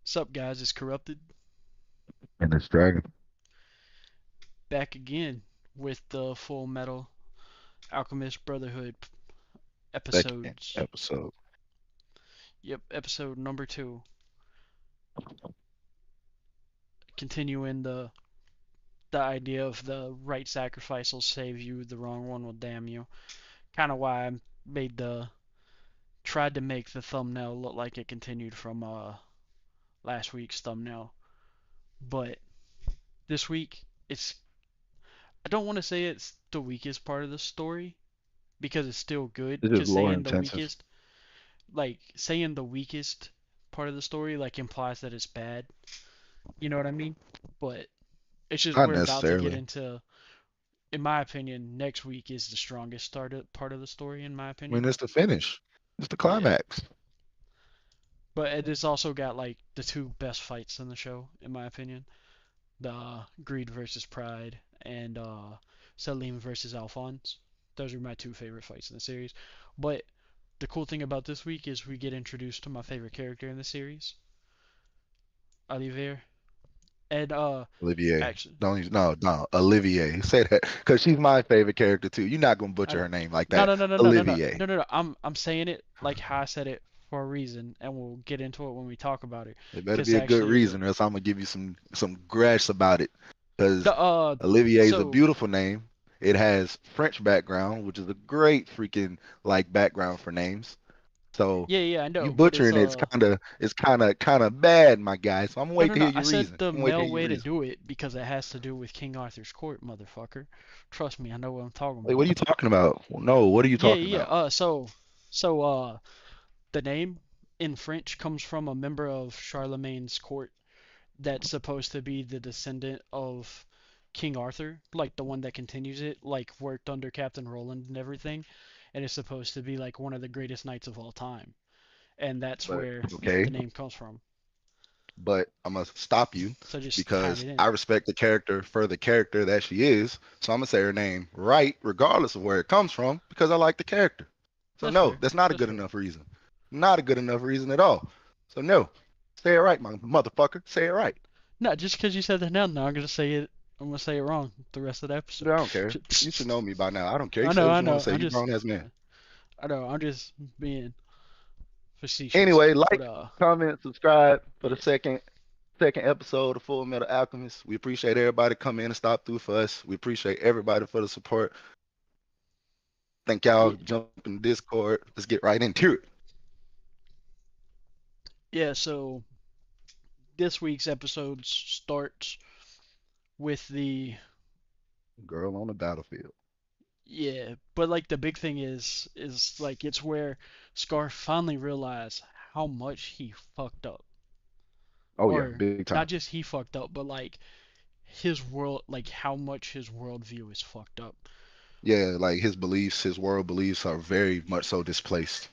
Sup, guys? It's Corrupted And it's Dragon. back again with the Full Metal Alchemist Brotherhood Second episodes. episode. Yep, episode number 2. Continuing the idea of the right sacrifice will save you, the wrong one will damn you. Kind of why I made the tried to make the thumbnail look like it continued from last week's thumbnail, but this week it's I don't want to say it's the weakest part of the story because it's still good. It's just Because lore saying the intensive. weakest like saying the weakest part of the story like implies that it's bad. You know what I mean? But it's just Not we're about to get necessarily. into, in my opinion, next week is the strongest part of the story, in my I mean, opinion. it's the finish. It's the Yeah. climax. But it has also got like the two best fights in the show, in my opinion. The Greed versus Pride and Selim versus Alphonse. Those are my two favorite fights in the series. But the cool thing about this week is we get introduced to my favorite character in the series, Olivier. And Olivier. actually, Don't use, no. Olivier. Say that because she's my favorite character too. You're not gonna I butcher know. her name like No, that. no, no, no, no, no, no, Olivier. no, no, no. I'm saying it like how I said it for a reason, and we'll get into it when we talk about it. It better Cause be a good actually, reason, or else I'm gonna give you some grass about it. Because the Olivier is a so beautiful name. It has French background, which is a great freaking like background for names. So yeah, yeah, I you know, but it's butchering it's kind of bad, my guy. So I'm gonna no, wait no, to no. hear I your said reason. the I'm gonna wait to male hear your way to reason. do it because it has to do with King Arthur's court, motherfucker. Trust me, I know what I'm talking Wait, what about. are you talking about? No, what are you Yeah, talking yeah. about? So the name in French comes from a member of Charlemagne's court that's supposed to be the descendant of King Arthur, like the one that continues it, like worked under Captain Roland and everything, and is supposed to be like one of the greatest knights of all time. And that's But where okay, the name comes from. but I'm gonna stop you So just tying because it in. I respect the character for the character that she is. So I'm gonna say her name right, regardless of where it comes from, because I like the character. So That's no, fair. that's not a That's good fair. enough reason. Not a good enough reason at all. So no, say it right, my motherfucker. Say it right. No, just because you said that now I'm gonna say it. I'm gonna say it wrong the rest of the episode. Dude, I don't care. You should know me by now. I don't care. You I say know, what I you want know. to say. You grown ass man. I know. I'm just being facetious. Anyway, But like, comment, subscribe for the second episode of Full Metal Alchemist. We appreciate everybody coming in and stop through for us. We appreciate everybody for the support. Thank y'all. yeah, Jump in Discord. Let's get right into it. yeah. So this week's episode starts with the Girl on the battlefield. yeah, but like the big thing is like it's where Scar finally realized how much he fucked up, Oh yeah, or big time. not just he fucked up, but like his world, like how much his worldview is fucked up. Yeah, like his beliefs, his world beliefs are very much so displaced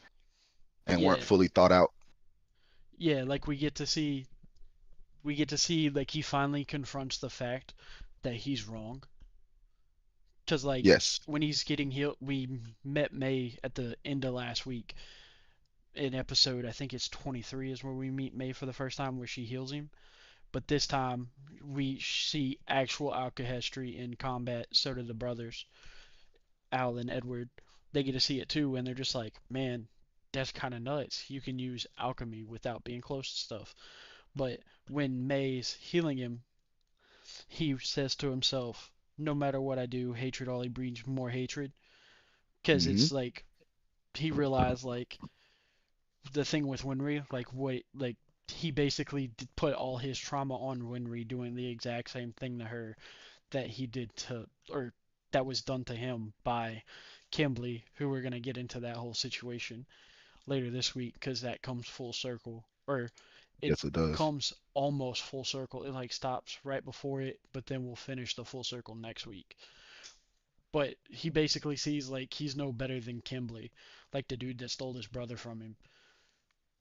and weren't Yeah, fully thought out. yeah, like we get to see like he finally confronts the fact that he's wrong. Cause like Yes. when he's getting healed, we met May at the end of last week in episode I think it's 23 is where we meet May for the first time where she heals him. But this time we see actual alchemy in combat. So do the brothers, Al and Edward. They get to see it too, and they're just like, man, that's kind of nuts. You can use alchemy without being close to stuff. But when May's healing him, he says to himself, no matter what I do, hatred only breeds more hatred. Because Hmm. it's like, he realized, like, the thing with Winry, like, what, like, he basically put all his trauma on Winry doing the exact same thing to her that he did to, or that was done to him by Kimberly, who we're gonna get into that whole situation later this week because that comes full circle, or it Yes, it does. comes almost full circle. It like stops right before it, but then we'll finish the full circle next week. But he basically sees like he's no better than Kimberly, like the dude that stole his brother from him.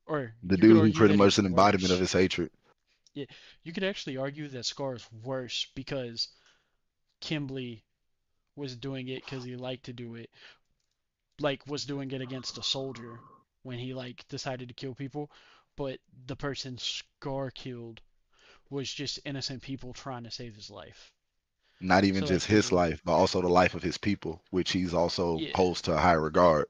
Or The you could dude who argue pretty that much he's an embodiment of worse. his hatred. Yeah, you could actually argue that Scar's worse because Kimberly was doing it because he liked to do it, like was doing it against a soldier when he like decided to kill people. But the person Scar killed was just innocent people trying to save his life. Not even So just like his the life, but also the life of his people, which he's also yeah holds to a high regard.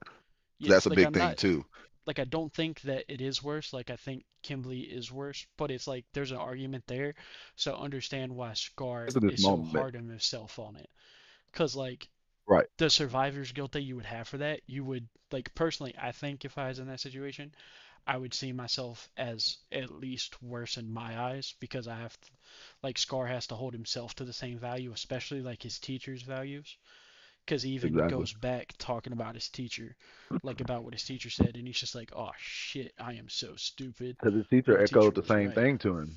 So yeah that's a like big I'm thing not too. like I don't think that it is worse. Like I think Kimberly is worse, but it's like there's an argument there. So understand why Scar Because of this is so moment. hard on himself on it. Cause like Right. the survivor's guilt that you would have for that, you would like personally. I think if I was in that situation, I would see myself as at least worse in my eyes because I have to, like Scar has to hold himself to the same value, especially like his teacher's values. Because he even Exactly. goes back talking about his teacher, like about what his teacher said, and he's just like, "Oh shit, I am so stupid." Because his When teacher the teacher echoed the was same right. thing to him.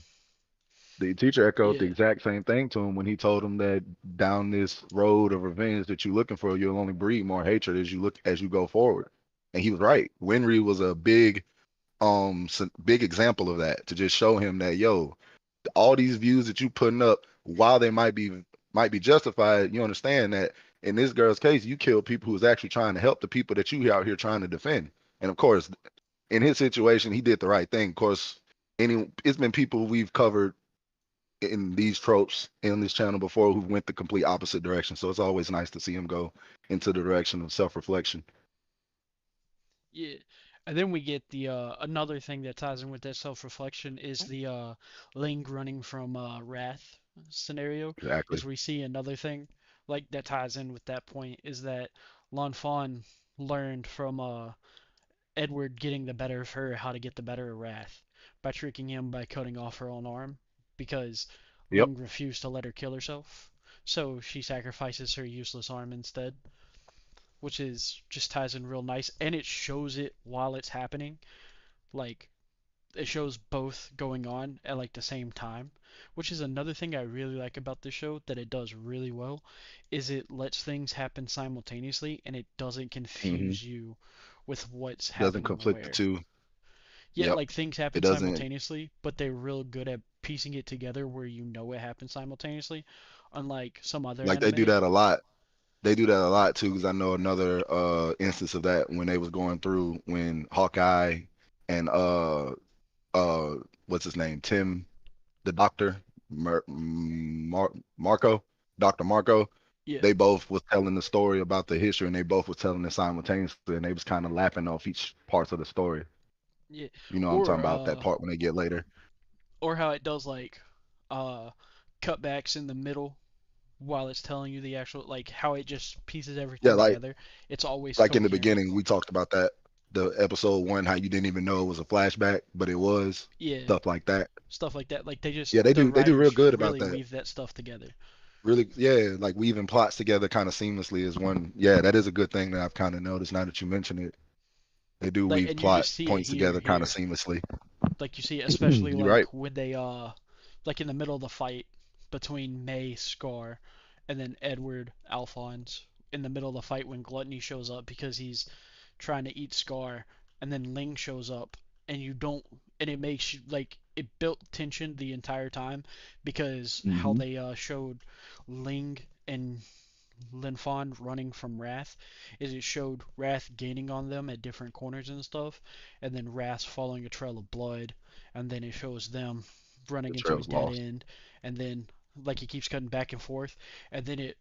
The teacher echoed the Yeah, exact same thing to him when he told him that down this road of revenge that you're looking for, you'll only breed more hatred as you go forward. And he was right. Winry was a big example of that to just show him that all these views that you putting up, while they might be justified, you understand that in this girl's case, you killed people who was actually trying to help the people that you out here trying to defend. And of course, in his situation, he did the right thing. Of course, it's been people we've covered in these tropes in this channel before who went the complete opposite direction. So it's always nice to see him go into the direction of self-reflection. yeah. And then we get the another thing that ties in with that self-reflection is the Ling running from Wrath scenario. Exactly. Is we see another thing like that ties in with that point is that Lan Fan learned from Edward getting the better of her how to get the better of Wrath by tricking him by cutting off her own arm because Yep. Ling refused to let her kill herself. So she sacrifices her useless arm instead, which is just ties in real nice and it shows it while it's happening. Like it shows both going on at like the same time, which is another thing I really like about this show that it does really well is it lets things happen simultaneously and it doesn't Hmm. confuse you with what's Doesn't happening conflict the where. two. Yeah, Yep. like things It happen doesn't. simultaneously, but they're real good at piecing it together where you know it happened simultaneously, unlike some other Like they do anime. that a lot. They do that a lot too, because I know another instance of that when they was going through when Hawkeye and uh what's his name, Tim, the doctor, Marco, Dr. Marco, Yeah, they both was telling the story about the history and they both was telling it simultaneously and they was kind of lapping off each parts of the story. yeah, You know what I'm talking or about, that part when they get later. how it does like uh cutbacks in the middle while it's telling you the actual like how it just pieces Yeah, everything like together. It's always like in the coherent. beginning we talked about that, the episode one, how you didn't even know it was a flashback, but it was, Yeah, stuff like that. stuff like that. Like Yeah, the they do real writers good about really that. weave that stuff together. Really, yeah, like weaving plots together kind of seamlessly is one. Yeah, that is a good thing that I've kind of noticed now that you mention it. They do Like weave and you plot just see it points here together kind of here. seamlessly. Like you see it especially You're right. like when they like in the middle of the fight between May Scar and then Edward Alphonse in the middle of the fight when Gluttony shows up because he's trying to eat Scar and then Ling shows up and you don't and it makes you like it built tension the entire time because how Hmm. they showed Ling and Linfond running from Wrath is it showed Wrath gaining on them at different corners and stuff, and then Wrath following a trail of blood, and then it shows them The running into a trail's dead lost. end, and then like it keeps cutting back and forth, and then it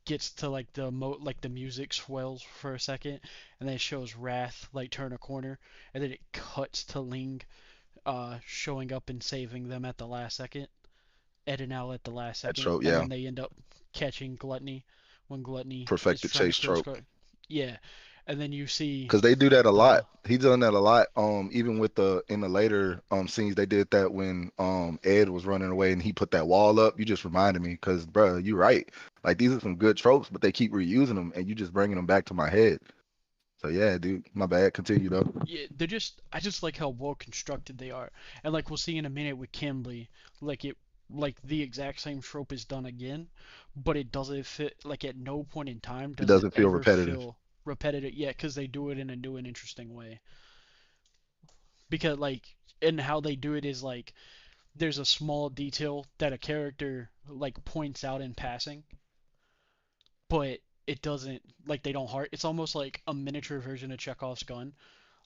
gets to like like the music swells for a second, and then it shows Wrath like turn a corner, and then it cuts to Ling showing up and saving them at the last second, Ed and Al at the last That second, trope, and yeah, then they end up catching Gluttony when Gluttony is perfected trying to chase kill trope. Scar. Yeah, and then you see Because they do that a lot. uh He's done that a lot. Even with the in the later scenes, they did that when Ed was running away and he put that wall up. You just reminded me, because bro, you're right. Like these are some good tropes, but they keep reusing them, and you just bringing them back to my head. So yeah, dude, my bad. Continue though. yeah, they're just I just like how well constructed they are, and like we'll see in a minute with Kimberly, like it like the exact same trope is done again, but it doesn't fit. Like at no point in time It does it doesn't feel ever repetitive. feel repetitive. Yeah, because they do it in a new and interesting way. Because like and how they do it is like there's a small detail that a character like points out in passing, but it doesn't like they don't heart. It's almost like a miniature version of Chekhov's gun.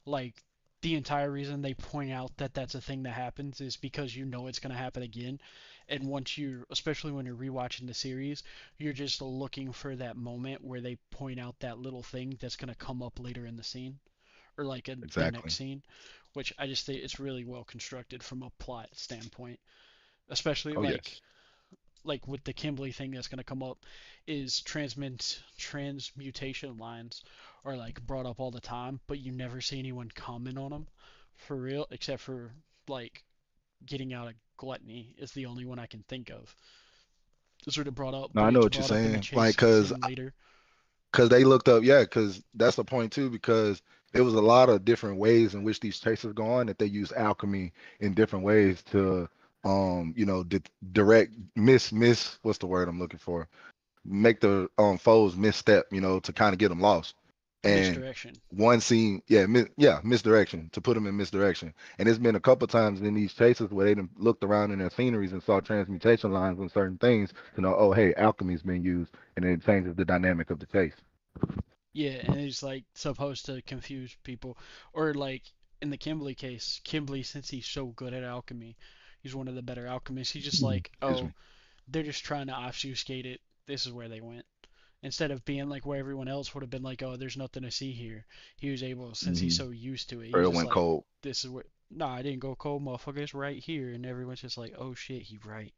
Like the entire reason they point out that that's a thing that happens is because you know it's going to happen again. And once you, especially when you're rewatching the series, you're just looking for that moment where they point out that little thing that's going to come up later in the scene or like in the next Exactly. scene, which I just think it's really well constructed from a plot standpoint. Especially Oh yes. like with the Kimberly thing that's going to come up is transmutation lines are like brought up all the time, but you never see anyone comment on them for real, except for like getting out of gluttony is the only one I can think of. It's sort of brought up, No, but I know it's what you're brought up in the saying. Like, chase scene later. cause they looked up, yeah, cause that's the point too, because there was a lot of different ways in which these chases go on that they use alchemy in different ways to, direct what's the word I'm looking for? Make the foes misstep, to kind of get them lost. And Misdirection. one scene, yeah, misdirection to put them in misdirection. And it's been a couple times in these chases where they done looked around in their sceneries and saw transmutation lines on certain things to know, oh, hey, alchemy's been used, and it changes the dynamic of the chase. Yeah, and it's like supposed to confuse people, or like in the Kimberly case, Kimberly since he's so good at alchemy, he's one of the better alchemists. He's just like, Excuse oh, me. they're just trying to obfuscate it. This is where they went. Instead of being like where everyone else would have been like, oh, there's nothing to see here. He was able, since he's Mm-hmm. so used to it, Or he's it just went like, cold. this is where. Nah, I didn't go cold, motherfucker. It's right here, and everyone's just like, oh shit, he right.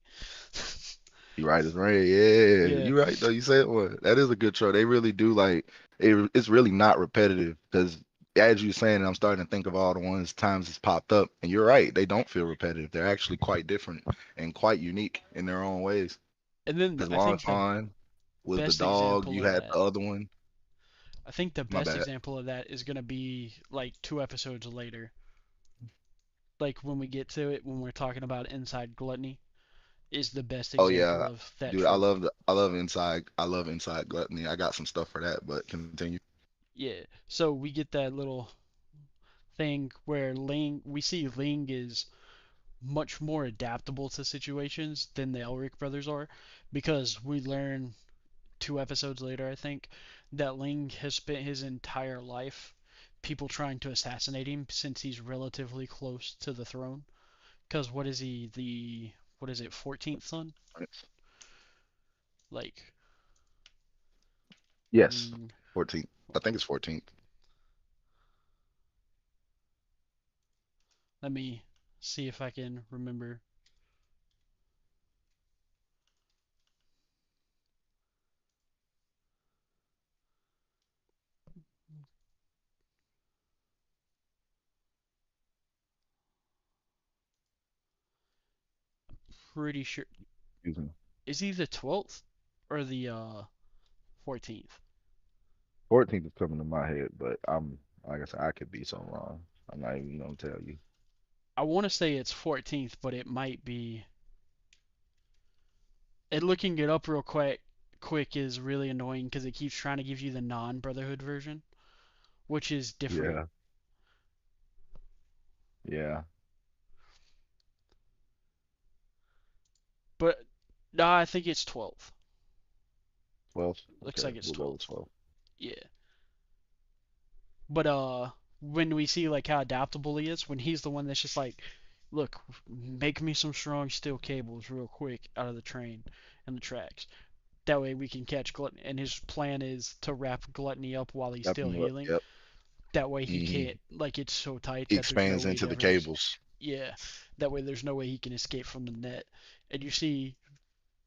You right, it's right. Yeah, Yeah, you right though. You said one. That is a good show. They really do like it. It's really not repetitive because, as you're saying, I'm starting to think of all the ones times it's popped up, and you're right. They don't feel repetitive. They're actually quite different and quite unique in their own ways. and then Because I think the Longtime was the best dog. example You of had that, the other one. I think the My best bad. example of that is gonna be like 2 episodes later, like when we get to it, when we're talking about Inside Gluttony, is the best Oh example yeah, of that dude. trope. I love inside. I love inside gluttony. I got some stuff for that, but continue. Yeah, so we get that little thing where we see Ling is much more adaptable to situations than the Elric brothers are, because we learn 2 episodes later, I think, that Ling has spent his entire life people trying to assassinate him since he's relatively close to the throne. Because what is he, the, what is it, 14th son? Like, Yes, mm, 14th. I think it's 14th. let me see if I can remember. Pretty sure. Excuse me. Is he the 12th or the 14th? 14th is coming to my head, but I'm like I said, I could be so wrong. I'm not even gonna tell you. I want to say it's 14th, but it might be. And looking it up real quick is really annoying because it keeps trying to give you the non-Brotherhood version, which is different. Yeah, yeah. But no, I think it's 12th. 12th. Looks Okay, like it's we'll go with 12th. 12th. Yeah. But when we see like how adaptable he is, when he's the one that's just like, look, make me some strong steel cables real quick out of the train and the tracks. That way we can catch Gluttony. And his plan is to wrap Gluttony up while he's Wrap still 'em up. healing. Yep. That way he Hmm. can't, like, it's so tight He that there's no expands way into to the ever. cables. Yeah. That way there's no way he can escape from the net. And you see,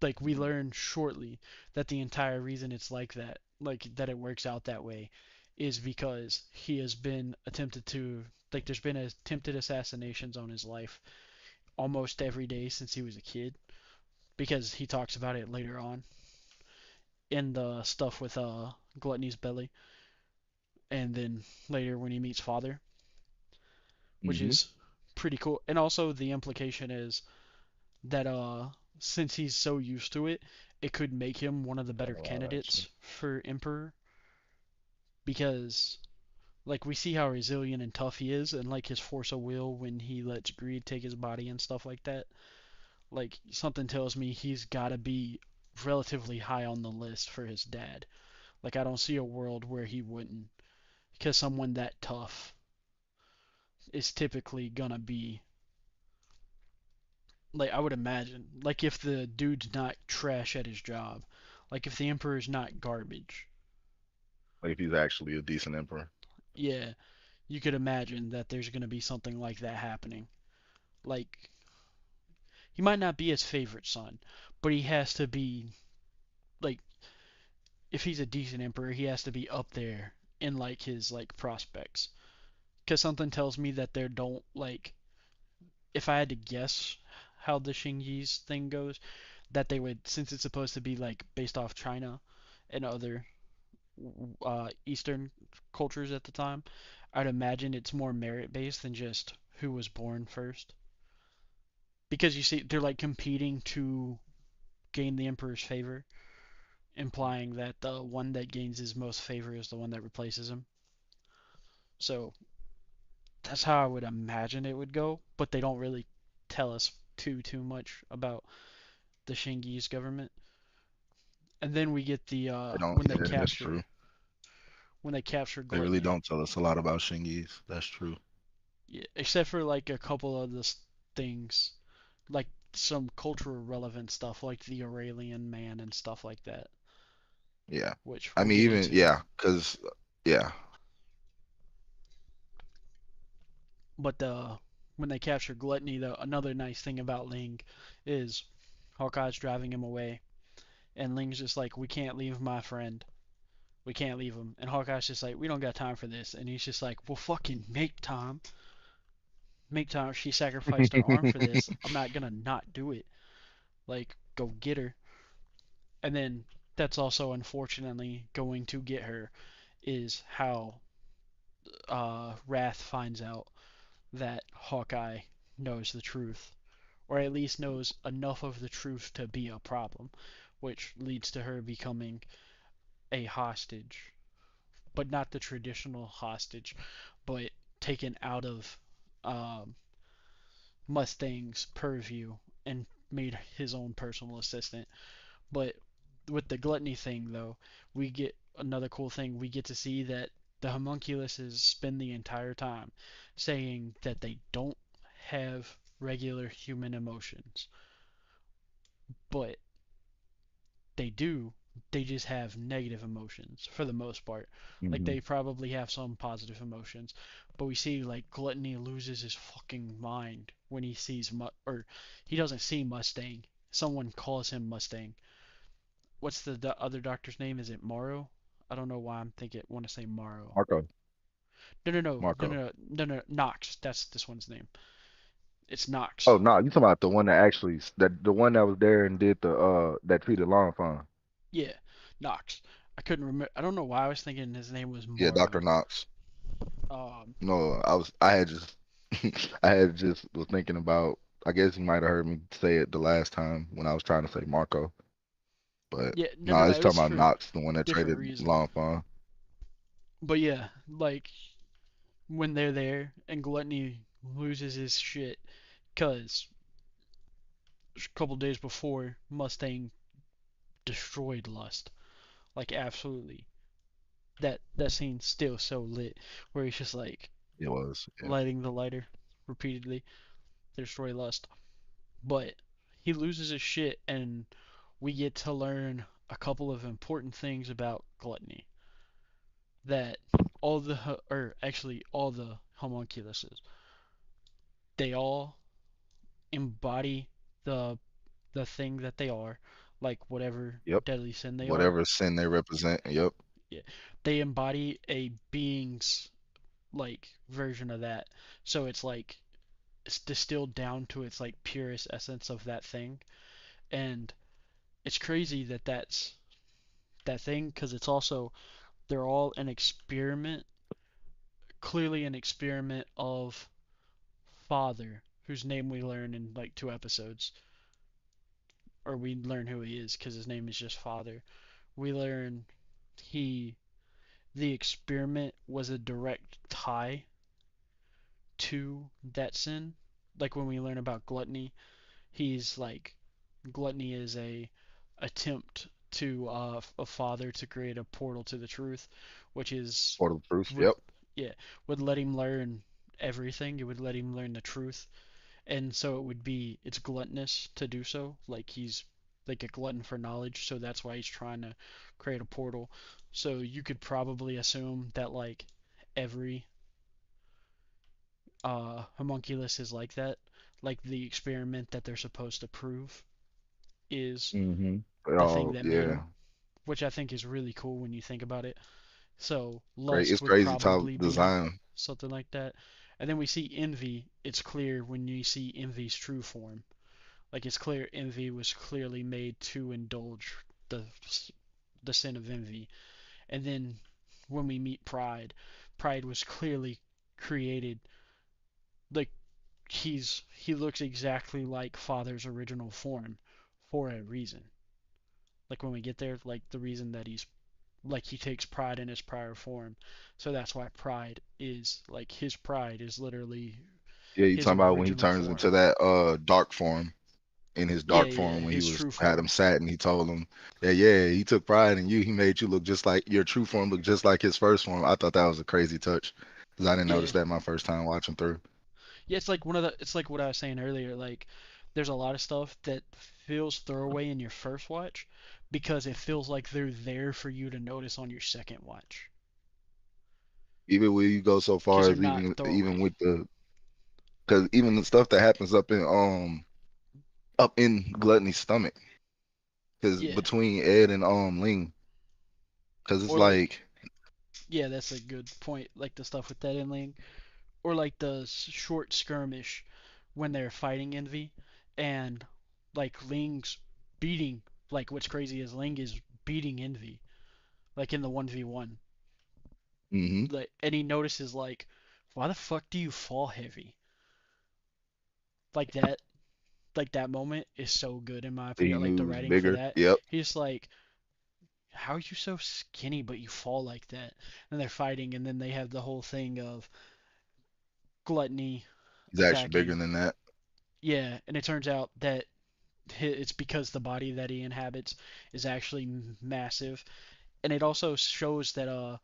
like, we learn shortly that the entire reason it's like that, like, that it works out that way, is because he has been attempted to, like, there's been attempted assassinations on his life almost every day since he was a kid. Because he talks about it later on in the stuff with Gluttony's belly, and then later when he meets Father, which Hmm. is pretty cool. And also the implication is that since he's so used to it, it could make him one of the better Got a lot actually. candidates for Emperor because like we see how resilient and tough he is and like his force of will when he lets greed take his body and stuff like that. Like something tells me he's got to be relatively high on the list for his dad. Like I don't see a world where he wouldn't because someone that tough is typically gonna be like I would imagine, like if the dude's not trash at his job, like if the emperor's not garbage, Like if he's actually a decent emperor. yeah, you could imagine that there's gonna be something like that happening. Like he might not be his favorite son, but he has to be like if he's a decent emperor, he has to be up there in like his like prospects. Cause something tells me that they don't like. If I had to guess how the Shingi's thing goes, that they would, since it's supposed to be like based off China and other Eastern cultures at the time, I'd imagine it's more merit based than just who was born first. Because you see, they're like competing to gain the emperor's favor, implying that the one that gains his most favor is the one that replaces him. So that's how I would imagine it would go, but they don't really tell us too much about the Shingi's government. And then we get the They don't. when they Yeah, that's true. capture They really Gluttony. don't tell us a lot about Shingis. That's true. Yeah, except for like a couple of the things, like some cultural relevant stuff, like the Aurelian man and stuff like that, Yeah. which I we'll mean, get even into. yeah, because yeah, But when they capture Gluttony, though, another nice thing about Ling is Hawkeye's driving him away, and Ling's just like, "We can't leave my friend. We can't leave him." And Hawkeye's just like, "We don't got time for this." And he's just like, "Well, fucking make time. Make time. She sacrificed her arm for this. I'm not gonna not do it. Like, go get her." And then that's also unfortunately going to get her is how Wrath finds out that Hawkeye knows the truth, or at least knows enough of the truth to be a problem, which leads to her becoming a hostage, but not the traditional hostage, but taken out of um, Mustang's purview and made his own personal assistant. But with the gluttony thing, though, we get another cool thing. We get to see that the homunculuses spend the entire time saying that they don't have regular human emotions, but they do. They just have negative emotions for the most part. Like hmm they probably have some positive emotions, but we see like Gluttony loses his fucking mind when he sees or he doesn't see Mustang. Someone calls him Mustang. What's the other doctor's name? Is it Morrow? I don't know why I'm thinking want to say Morrow. Marco, No, no, no, no, Marco. no, no, no, Knox. That's this one's name. It's Oh Knox. no, you talking about the one that actually that the one that was there and did the that treated law fund. Yeah, Knox. I couldn't remember. I don't know why I was thinking his name was Yeah, Dr. Morrow. Knox. Um, No, I had just I had just was thinking about I guess you might have heard me say it the last time when I was trying to say Marco. But yeah, no, no, no, I no. was It talking was about for Knox, the one that different traded reason. law fund. But yeah, like when they're there and Gluttony loses his shit because a couple days before Mustang destroyed Lust. Like absolutely. That scene's still so lit where he's just like It was, yeah. lighting the lighter repeatedly to destroy Lust. But he loses his shit and we get to learn a couple of important things about Gluttony. That all the or actually all the homunculuses, they all embody the the thing that they are, like whatever Yep. deadly sin they are. Whatever sin they represent. Yep. Yeah, they embody a being's like version of that. So it's like it's distilled down to its like purest essence of that thing, and it's crazy that that's that thing because it's also they're all an experiment, clearly an experiment of Father, whose name we learn in like 2 episodes, or we learn who he is because his name is just Father. We learn he the experiment was a direct tie to that sin. Like when we learn about gluttony, he's like gluttony is a attempt to a father to create a portal to the truth, which is Portal of truth. would Yep. yeah would let him learn everything. It would let him learn the truth, and so it would be it's gluttonous to do so. Like he's like a glutton for knowledge, so that's why he's trying to create a portal. So you could probably assume that like every homunculus is like that. Like the experiment that they're supposed to prove is Mm-hmm. the thing Oh that made yeah, him, which I think is really cool when you think about it. So great. lust It's would crazy top probably be design. something like that. And then we see envy. It's clear when you see envy's true form. Like it's clear envy was clearly made to indulge the the sin of envy. And then when we meet pride, pride was clearly created like he looks exactly like father's original form for a reason. Like when we get there, like the reason that he's like he takes pride in his prior form. So that's why pride is like his pride is literally Yeah, you his talking about when he original turns into form. that dark form, in his Yeah, dark yeah, form when he his was true had him form. sat and he told him that yeah, he took pride in you. He made you look just like your true form, look just like his first form. I thought that was a crazy touch because I didn't Yeah, notice that my first time watching through. yeah. It's like one of the. It's like what I was saying earlier. Like, there's a lot of stuff that feels throwaway in your first watch because it feels like they're there for you to notice on your second watch Even when you go so because far they're as not even throwaway. with the because even the stuff that happens up in Gluttony's stomach, because Yeah, between Ed and Ling, because it's or like like yeah, that's a good point. Like the stuff with that ending, or like the short skirmish when they're fighting Envy, and like Ling's beating. Like what's crazy is Ling is beating Envy, like in the 1v1. hmm Like, and he notices like, why the fuck do you fall heavy? Like that, like that moment is so good in my he opinion. Like knew the it was writing for bigger. that, Yep, he's like, how are you so skinny but you fall like that? And they're fighting, and then they have the whole thing of gluttony he's actually bigger attacking. than that. Yeah, and it turns out that it's because the body that he inhabits is actually massive, and it also shows that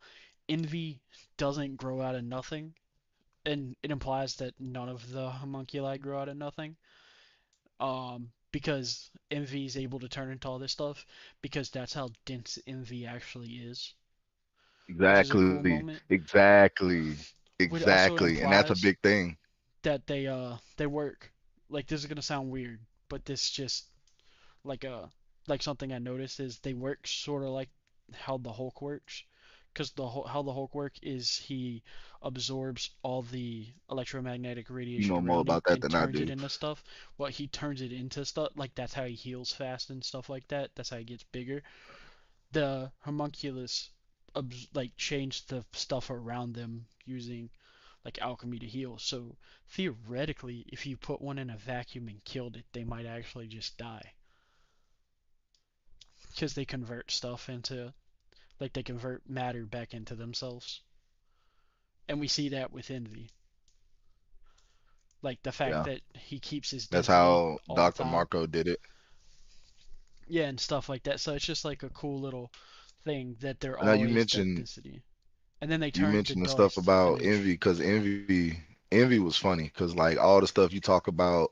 envy doesn't grow out of nothing, and it implies that none of the homunculi grow out of nothing. Because envy is able to turn into all this stuff because that's how dense envy actually is, which is a cool Exactly, moment. exactly, Which also exactly, and that's a implies big thing. that they work. Like this is gonna sound weird, but this just like like something I noticed is they work sort of like how the Hulk works, because how the Hulk work is he absorbs all the electromagnetic You radiation know more around him about that and than I turns it do. into stuff. Well, he turns it into stuff like that's how he heals fast and stuff like that. That's how he gets bigger. The homunculus like changed the stuff around them using like alchemy to heal. So theoretically, if you put one in a vacuum and killed it, they might actually just die because they convert stuff into like they convert matter back into themselves, and we see that with envy, like the fact Yeah, that he keeps his that's density how all the Dr. time. Marco did it. Yeah, and stuff like that. So it's just like a cool little thing that they're Now you always that mentioned density, and then they you turn to mentioned the stuff dust, and about then envy because envy was funny because like all the stuff you talk about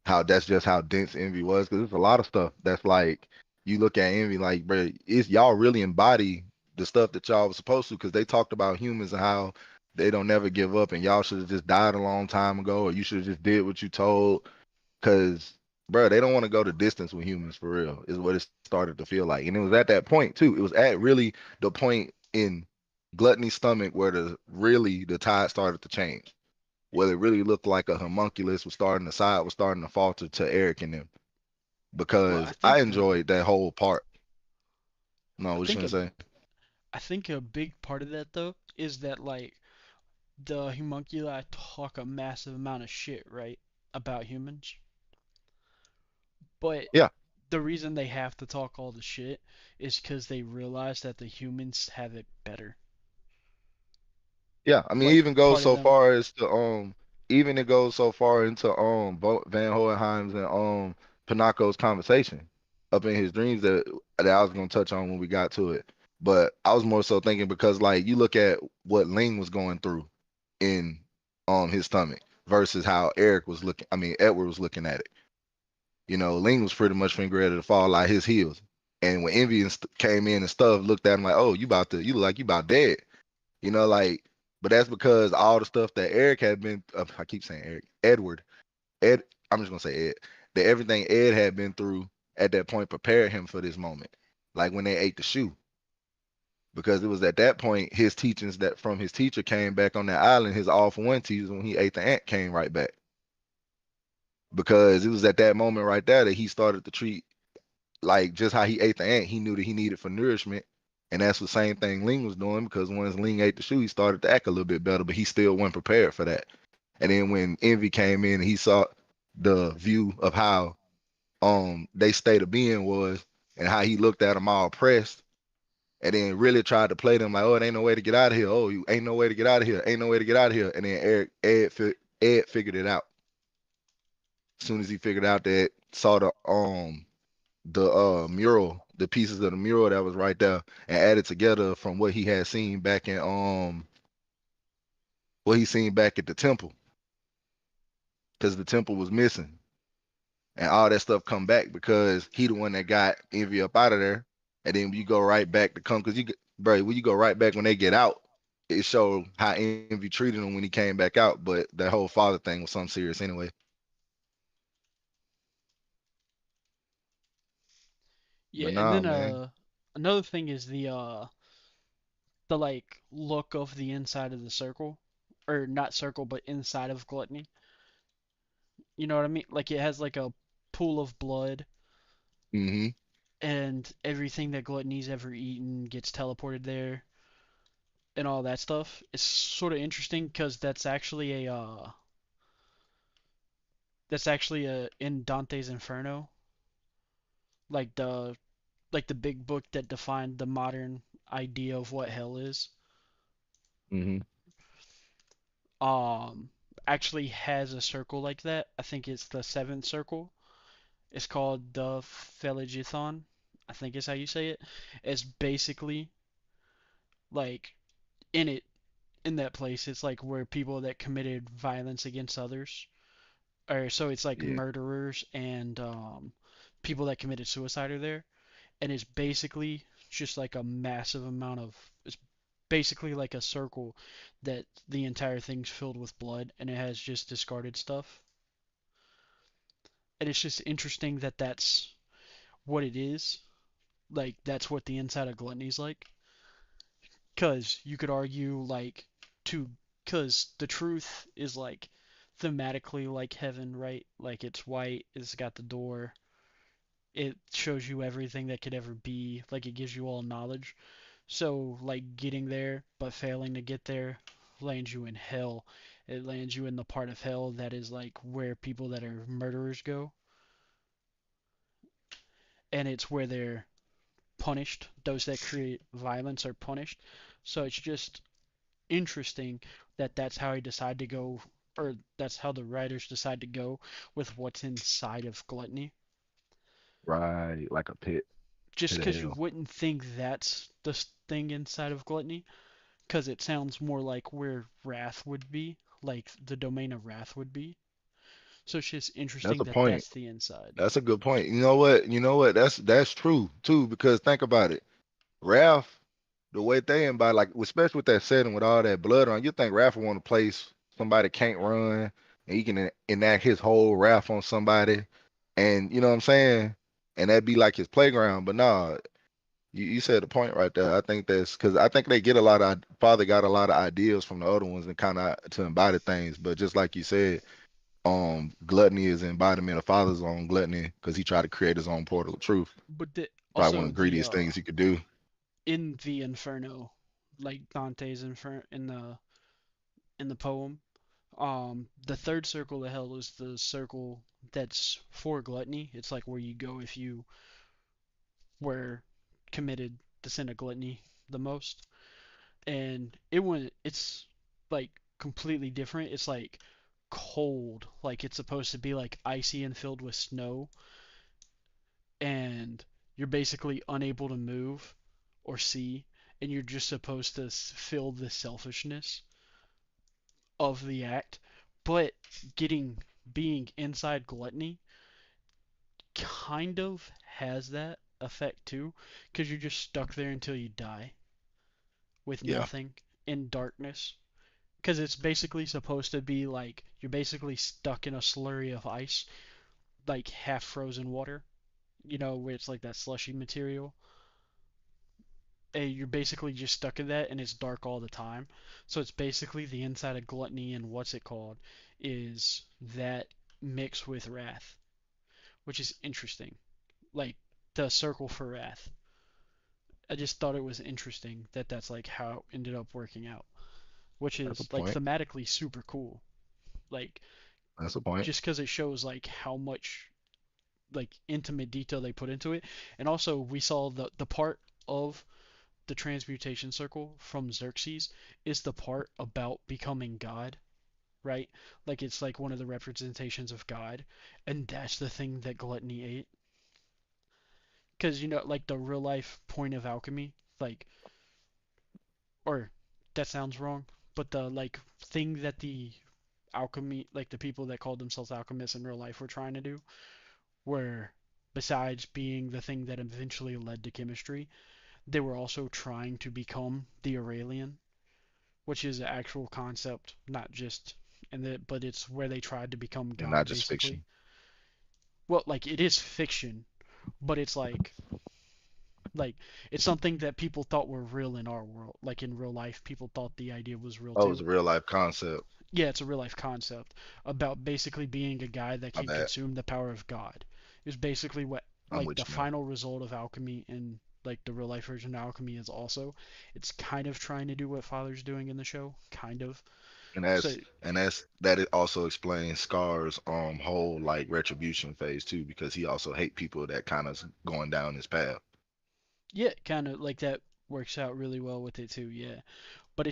how that's just how dense envy was because there's a lot of stuff that's like you look at envy like bro, is y'all really embody the stuff that y'all was supposed to because they talked about humans and how they don't never give up and y'all should have just died a long time ago or you should have just did what you told because bro, they don't want to go the distance with humans for real is what it started to feel like and it was at that point too, it was at really the point in Gluttony's stomach where the tide started to change, where it really looked like a homunculus was starting, the side was starting to falter to Eric and them. well, Because I enjoyed that whole part. No, I what you think gonna a say? I think a big part of that though is that like the homunculi talk a massive amount of shit, right, about humans, but Yeah, the reason they have to talk all the shit is because they realize that the humans have it better. yeah. I mean, Like even goes part of so them, far as to even it goes so far into Van Hohenheim's and Panaco's conversation up in his dreams that I was gonna touch on when we got to it. But I was more so thinking because like you look at what Ling was going through in his stomach versus how Eric was looking. I mean, Edward was looking at it. Ling was pretty much finger ready to fall like his heels. And when Envy came in and stuff, looked at him like, "Oh, you look like you about dead." Like, but that's because all the stuff that Eric had been. I keep saying Eric, Edward, Ed. I'm just gonna say Ed. That everything Ed had been through at that point prepared him for this moment. Like when they ate the shoe, because it was at that point his teachings that from his teacher came back on that island. His all for one teachings when he ate the ant came right back, because it was at that moment right there that he started to treat like just how he ate the ant. He knew that he needed for nourishment, and that's the same thing Ling was doing, because once Ling ate the shoe, he started to act a little bit better, but he still wasn't prepared for that. And then when Envy came in, he saw the view of how they state of being was, and how he looked at them all pressed, and then really tried to play them like, oh, it ain't no way to get out of here. Oh, you ain't no way to get out of here. Ain't no way to get out of here. And then Ed figured it out. As soon as he figured out that, saw the mural, the pieces of the mural that was right there, and added together from what he had seen back in what he seen back at the temple, because the temple was missing, and all that stuff come back because he the one that got Envy up out of there. And then you go right back to come, because bro, when you go right back when they get out, it showed how Envy treated him when he came back out. But that whole father thing was something serious anyway. Yeah, But and nah, then man. another thing is the like look of the inside of the circle, or not circle, but inside of gluttony. You know what I mean? Like it has like a pool of blood, Hmm. and everything that gluttony's ever eaten gets teleported there, and all that stuff. It's sort of interesting because that's actually a in Dante's Inferno, like the big book that defined the modern idea of what hell is. Hmm. Um, actually has a circle like that. I think it's the seventh circle. It's called the Phlegethon. I think is how you say it. It's basically like in it in that place. It's like where people that committed violence against others, or so it's like Yeah. murderers and people that committed suicide are there, and it's basically just like a massive amount of. It's basically like a circle that the entire thing's filled with blood, and it has just discarded stuff. And it's just interesting that that's what it is. Like that's what the inside of gluttony's like. Cause you could argue like to, cause the truth is like thematically like heaven, right? Like it's white, it's got the door, it shows you everything that could ever be, like it gives you all knowledge. So like getting there but failing to get there lands you in hell. It lands you in the part of hell that is like where people that are murderers go, and it's where they're punished. Those that create violence are punished. So it's just interesting that that's how he decided to go, or that's how the writers decide to go with what's inside of gluttony. Right. Like a Just pit of because you hell. wouldn't think that's the thing inside of gluttony, because it sounds more like where wrath would be, like the domain of wrath would be. So it's just That's interesting a that point. that's the inside. That's a good point. You know what? You know what? That's true too. Because think about it. Ralph, the way they embody, like especially with that setting with all that blood on, you think Ralph would want to place somebody can't run, and he can enact his whole wrath on somebody, and you know what I'm saying? And that'd be like his playground. But nah, you said the point right there. I think that's because I think they get a lot of father got a lot of ideas from the other ones and kind of to embody things. But just like you said, gluttony is an embodiment of father's own gluttony because he tried to create his own portal of truth. But Probably one also of the greediest things he could do. in the Inferno, like Dante's Inferno in the poem, the third circle of hell is the circle that's for gluttony. It's like where you go if you were committed the sin of gluttony the most. And it's like completely different. It's like cold, like it's supposed to be like icy and filled with snow, and you're basically unable to move or see, and you're just supposed to feel the selfishness of the act, but getting being inside gluttony kind of has that effect too, because you're just stuck there until you die with Yeah, nothing in darkness. Because it's basically supposed to be like you're basically stuck in a slurry of ice, like half frozen water, where it's like that slushy material. And you're basically just stuck in that, and it's dark all the time. So it's basically the inside of gluttony, and what's it called? Is that mixed with wrath, which is interesting. Like the circle for wrath. I just thought it was interesting that that's like how it ended up working out, which that's a is like point. thematically super cool. Like That's a point. just because it shows like how much like intimate detail they put into it, and also we saw the part of the transmutation circle from Xerxes is the part about becoming God, right? Like it's like one of the representations of God, and that's the thing that gluttony ate. Because like the real life point of alchemy, like, or that sounds wrong, but the like thing that the alchemy, like the people that called themselves alchemists in real life were trying to do, were besides being the thing that eventually led to chemistry, they were also trying to become the Aurelian, which is an actual concept, not just but it's where they tried to become And not God just basically. fiction. Well, like it is fiction, but it's like it's something that people thought were real in our world. Like in real life, people thought the idea was real Oh, it's too. a real life concept. Yeah, it's a real life concept about basically being a guy that My can bad. consume the power of God. Is basically what I'm like the with you now. final result of alchemy and like the real life version of alchemy is also. It's kind of trying to do what Father's doing in the show, kind of. And So that it also explains Scar's whole like retribution phase too, because he also hate people that kind of going down his path. yeah, kind of like that works out really well with it too. Yeah, but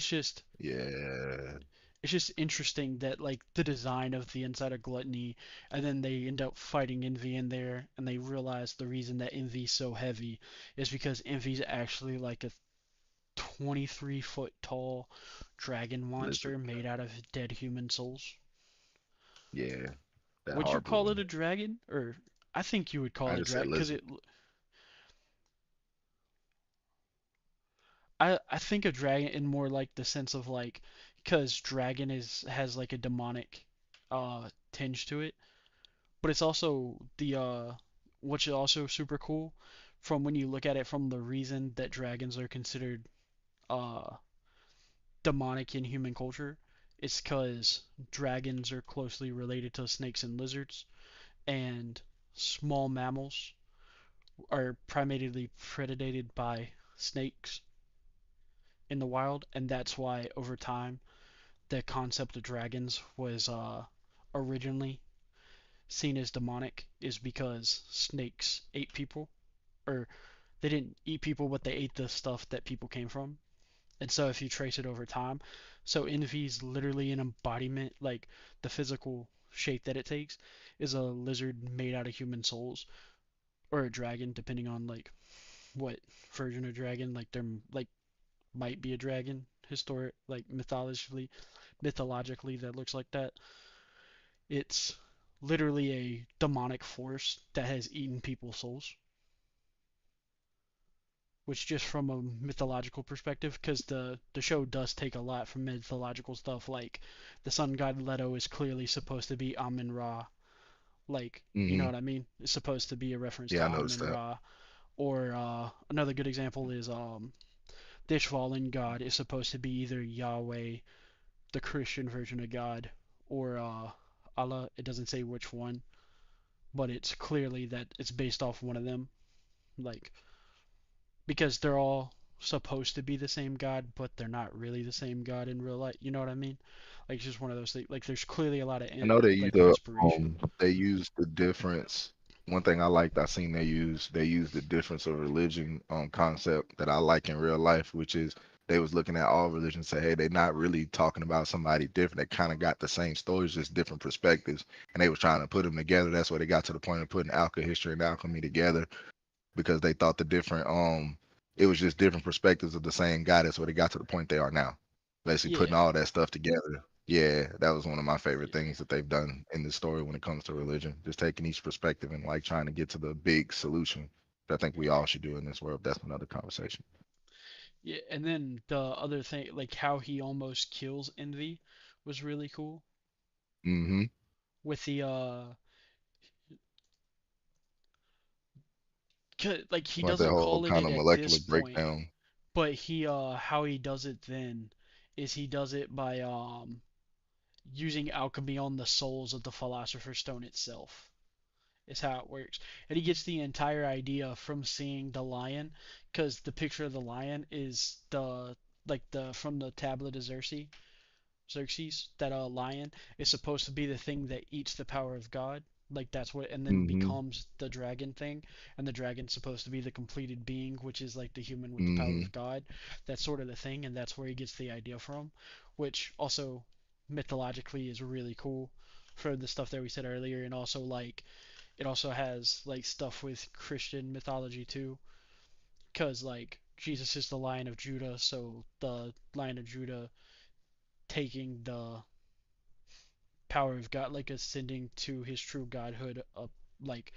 Yeah, it's just interesting that like the design of the inside of gluttony, and then they end up fighting envy in there, and they realize the reason that envy's so heavy is because envy's actually like a 23-foot tall dragon lizard. monster made out of dead human souls. Yeah, that Would you harbor call it one. a dragon, or I think you would call I it a just said dragon because lizard. it. I think of dragon in more like the sense of like because dragon is has like a demonic tinge to it, but it's also the which is also super cool from when you look at it from the reason that dragons are considered uh demonic in human culture. It's because dragons are closely related to snakes and lizards, and small mammals are primarily predated by snakes in the wild, and that's why over time the concept of dragons was originally seen as demonic, is because snakes ate people, or they didn't eat people, but they ate the stuff that people came from. And so if you trace it over time, so envy is literally an embodiment, like the physical shape that it takes is a lizard made out of human souls, or a dragon, depending on like what version of dragon. Like there like might be a dragon historic like mythologically that looks like that. It's literally a demonic force that has eaten people's souls, which just from a mythological perspective, because the show does take a lot from mythological stuff. Like the sun god Leto is clearly supposed to be Amun Ra. Like you know Hmm. what I mean? It's supposed to be a reference to Yeah, I noticed Amun that. Ra. Or another good example is the Ishvalan god is supposed to be either Yahweh, the Christian version of God, or Allah. It doesn't say which one, but it's clearly that it's based off one of them. Like because they're all supposed to be the same God, but they're not really the same God in real life. You know what I mean? Like it's just one of those things. Like there's clearly a lot of I know like inspiration. they use the difference. One thing I liked, I seen they use the difference of religion concept that I like in real life, which is they was looking at all religions and say, hey, they're not really talking about somebody different. They kind of got the same stories, just different perspectives, and they was trying to put them together. That's why they got to the point of putting alchemy history and alchemy together because they thought the different it was just different perspectives of the same guy. That's where they got to the point they are now, basically Yeah, putting all that stuff together. Yeah, that was one of my favorite Yeah. things that they've done in this story when it comes to religion. Just taking each perspective and like trying to get to the big solution that I think we all should do in this world. That's another conversation. Yeah, and then the other thing, like how he almost kills Envy, was really cool. Hmm. With the like he Like that doesn't whole call it kind it of at this molecular point, breakdown. but he how he does it then is he does it by using alchemy on the souls of the Philosopher's Stone itself. Is how it works. And he gets the entire idea from seeing the lion, because the picture of the lion is the like the from the tablet of Xerxes, that lion is supposed to be the thing that eats the power of God. Like that's what, and then Hmm. becomes the dragon thing, and the dragon's supposed to be the completed being, which is like the human with the power Hmm. of God. That's sort of the thing, and that's where he gets the idea from, which also mythologically is really cool for the stuff that we said earlier, and also like it also has like stuff with Christian mythology too, because like Jesus is the Lion of Judah, so the Lion of Judah taking the power of God, like ascending to his true godhood, up like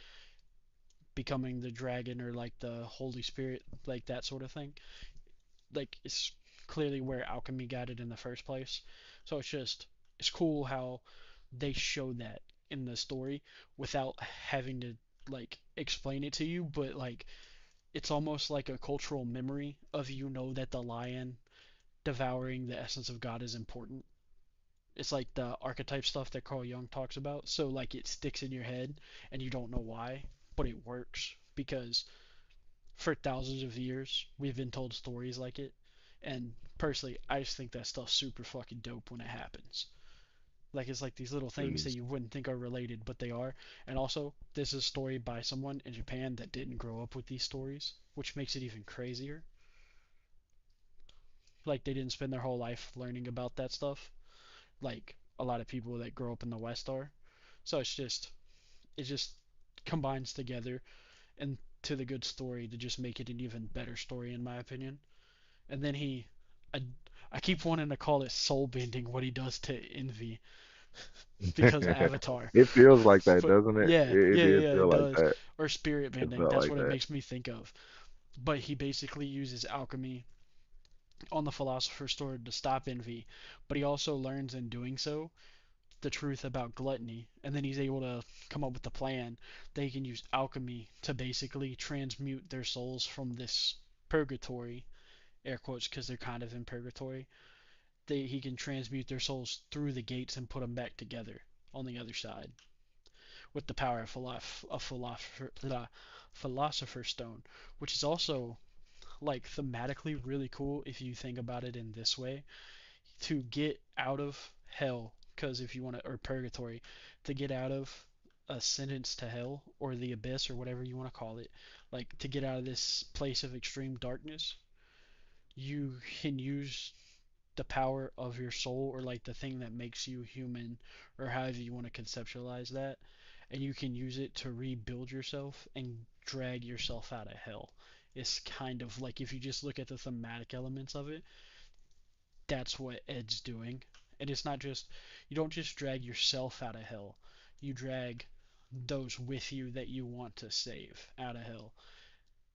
becoming the dragon or like the Holy Spirit, like that sort of thing. Like it's clearly where alchemy got it in the first place. So it's cool how they show that in the story without having to like explain it to you, but like it's almost like a cultural memory of that the lion devouring the essence of God is important. It's like the archetype stuff that Carl Jung talks about. So like it sticks in your head and you don't know why, but it works because for thousands of years we've been told stories like it. And personally, I just think that stuff's super fucking dope when it happens. Like it's like these little things that 'Cause you wouldn't think are related, but they are. And also, this is a story by someone in Japan that didn't grow up with these stories, which makes it even crazier. Like they didn't spend their whole life learning about that stuff, like a lot of people that grow up in the West are. So it just combines together and to the good story to just make it an even better story in my opinion. And then I, I keep wanting to call it soul bending what he does to Envy because Avatar, it feels like that, but doesn't it? yeah, It yeah, did yeah, feel it like does. that. Or spirit It bending. felt That's like what it that. makes me think of. But he basically uses alchemy on the Philosopher's Stone to stop envy, but he also learns in doing so the truth about gluttony, and then he's able to come up with a plan that he can use alchemy to basically transmute their souls from this purgatory, air quotes, because they're kind of in purgatory. He can transmute their souls through the gates and put them back together on the other side with the power of philosopher's stone, which is also like thematically really cool if you think about it in this way. To get out of hell, because if you want to, or purgatory, to get out of a sentence to hell or the abyss or whatever you want to call it, like to get out of this place of extreme darkness, you can use the power of your soul or like the thing that makes you human or however you want to conceptualize that, and you can use it to rebuild yourself and drag yourself out of hell. It's kind of like if you just look at the thematic elements of it, that's what Ed's doing. And it's not just, you don't just drag yourself out of hell, you drag those with you that you want to save out of hell.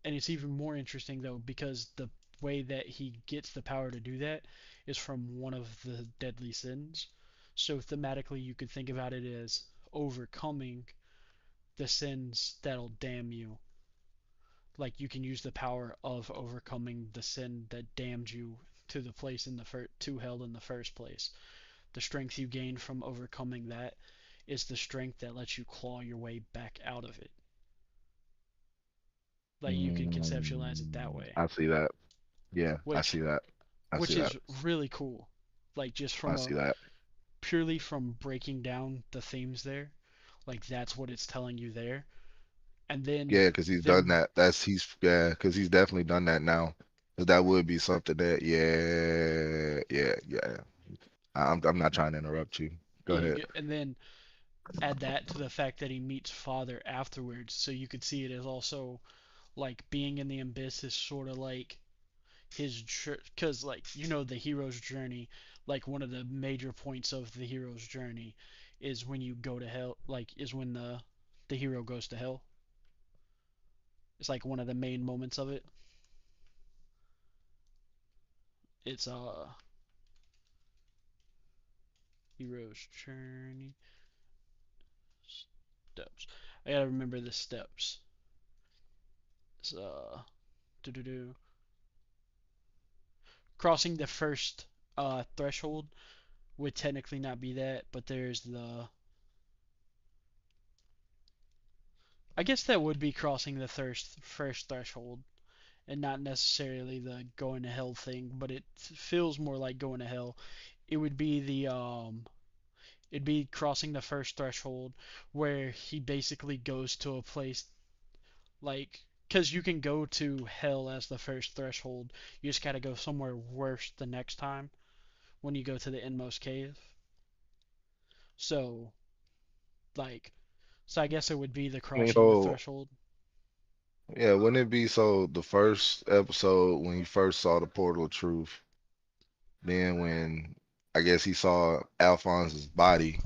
And it's even more interesting though because the way that he gets the power to do that is from one of the deadly sins. So thematically, you could think about it as overcoming the sins that'll damn you. Like you can use the power of overcoming the sin that damned you to the place in to hell in the first place. The strength you gain from overcoming that is the strength that lets you claw your way back out of it. Like you could conceptualize it that way, I see that. Yeah, I which see that. I see which that. is really cool. Like just I from a see that. purely from breaking down the themes there, like that's what it's telling you there. And then Yeah, because he's done them, that. Yeah, because he's definitely done that now. 'Cause that would be something that, yeah. I'm not trying to interrupt you. Go yeah, ahead. and then add that to the fact that he meets Father afterwards, so you could see it as also like being in the abyss is sort of like his, because like the hero's journey, like one of the major points of the hero's journey is when you go to hell, like is when the hero goes to hell. It's like one of the main moments of it. It's hero's journey steps. I gotta remember the steps. It's do do do crossing the first threshold would technically not be that, but there's the I guess that would be crossing the first threshold and not necessarily the going to hell thing, but it feels more like going to hell. It would be the it'd be crossing the first threshold where he basically goes to a place like because you can go to hell as the first threshold. You just gotta go somewhere worse the next time when you go to the inmost cave. So like so I guess it would be the You crossing the know, threshold. yeah, wouldn't it be so the first episode when he first saw the portal of truth, then when I guess he saw Alphonse's body,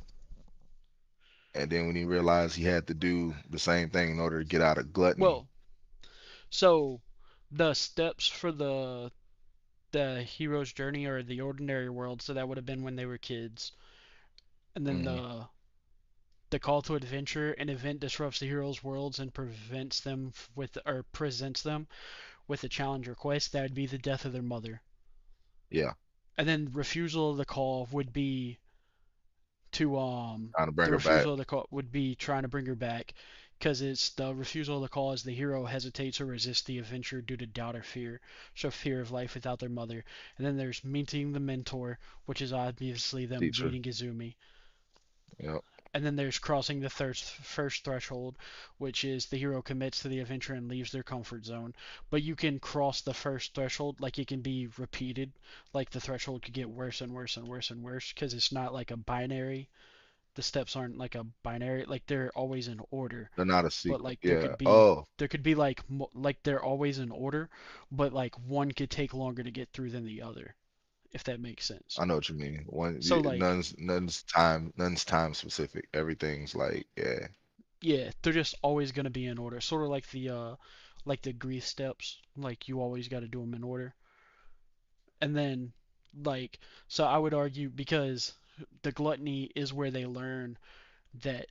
and then when he realized he had to do the same thing in order to get out of gluttony. Well, so the steps for the hero's journey or the ordinary world, so that would have been when they were kids. And then Hmm. the call to adventure, an event disrupts the hero's worlds and prevents them with or presents them with a challenge request. That would be the death of their mother. Yeah, And then refusal of the call would be to trying to bring the her back. refusal of the call would be trying to bring her back because it's the refusal of the call as the hero hesitates or resists the adventure due to doubt or fear, so fear of life without their mother. And then there's meeting the mentor, which is obviously them Teacher. meeting Izumi. Yep. And then there's crossing the first threshold, which is the hero commits to the adventure and leaves their comfort zone. But you can cross the first threshold, like it can be repeated, like the threshold could get worse and worse and worse and worse because it's not like a binary. The steps aren't like a binary, like they're always in order. They're not a But sequel. like Yeah. Oh, there could be like they're always in order, but like one could take longer to get through than the other, if that makes sense. I know what you mean. One, So like none's time specific. Everything's like, yeah, yeah, they're just always gonna be in order, sort of like the grief steps, like you always got to do them in order. And then like so I would argue because the gluttony is where they learn that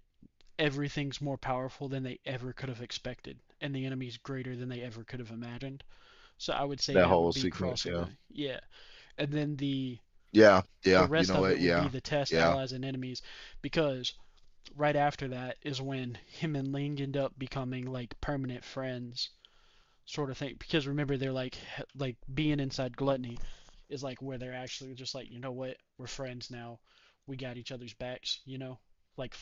everything's more powerful than they ever could have expected, and the enemy's greater than they ever could have imagined. So I would say that that whole would be sequence. crossing Yeah. the yeah, and then Yeah. the Yeah. You rest know of what? it would be Yeah. the test Yeah. allies and enemies, because right after that is when him and Ling end up becoming like permanent friends, sort of thing. Because remember, they're like being inside gluttony is like where they're actually just like, you know what, we're friends now, we got each other's backs, you know, like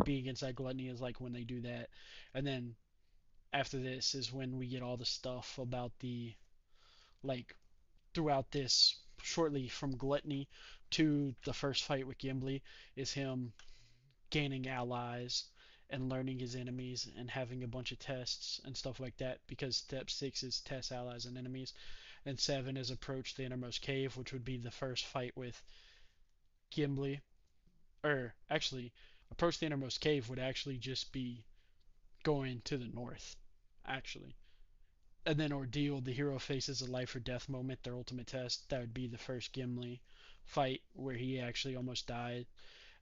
being inside gluttony is like when they do that. And then after this is when we get all the stuff about the like throughout this shortly from gluttony to the first fight with Gimli is him gaining allies and learning his enemies and having a bunch of tests and stuff like that, because step 6 is test allies and enemies, and 7 is approach the innermost cave, which would be the first fight with Gimli. Or actually, approach the innermost cave would actually just be going to the north, actually. And then ordeal, the hero faces a life or death moment, their ultimate test. That would be the first Gimli fight where he actually almost died.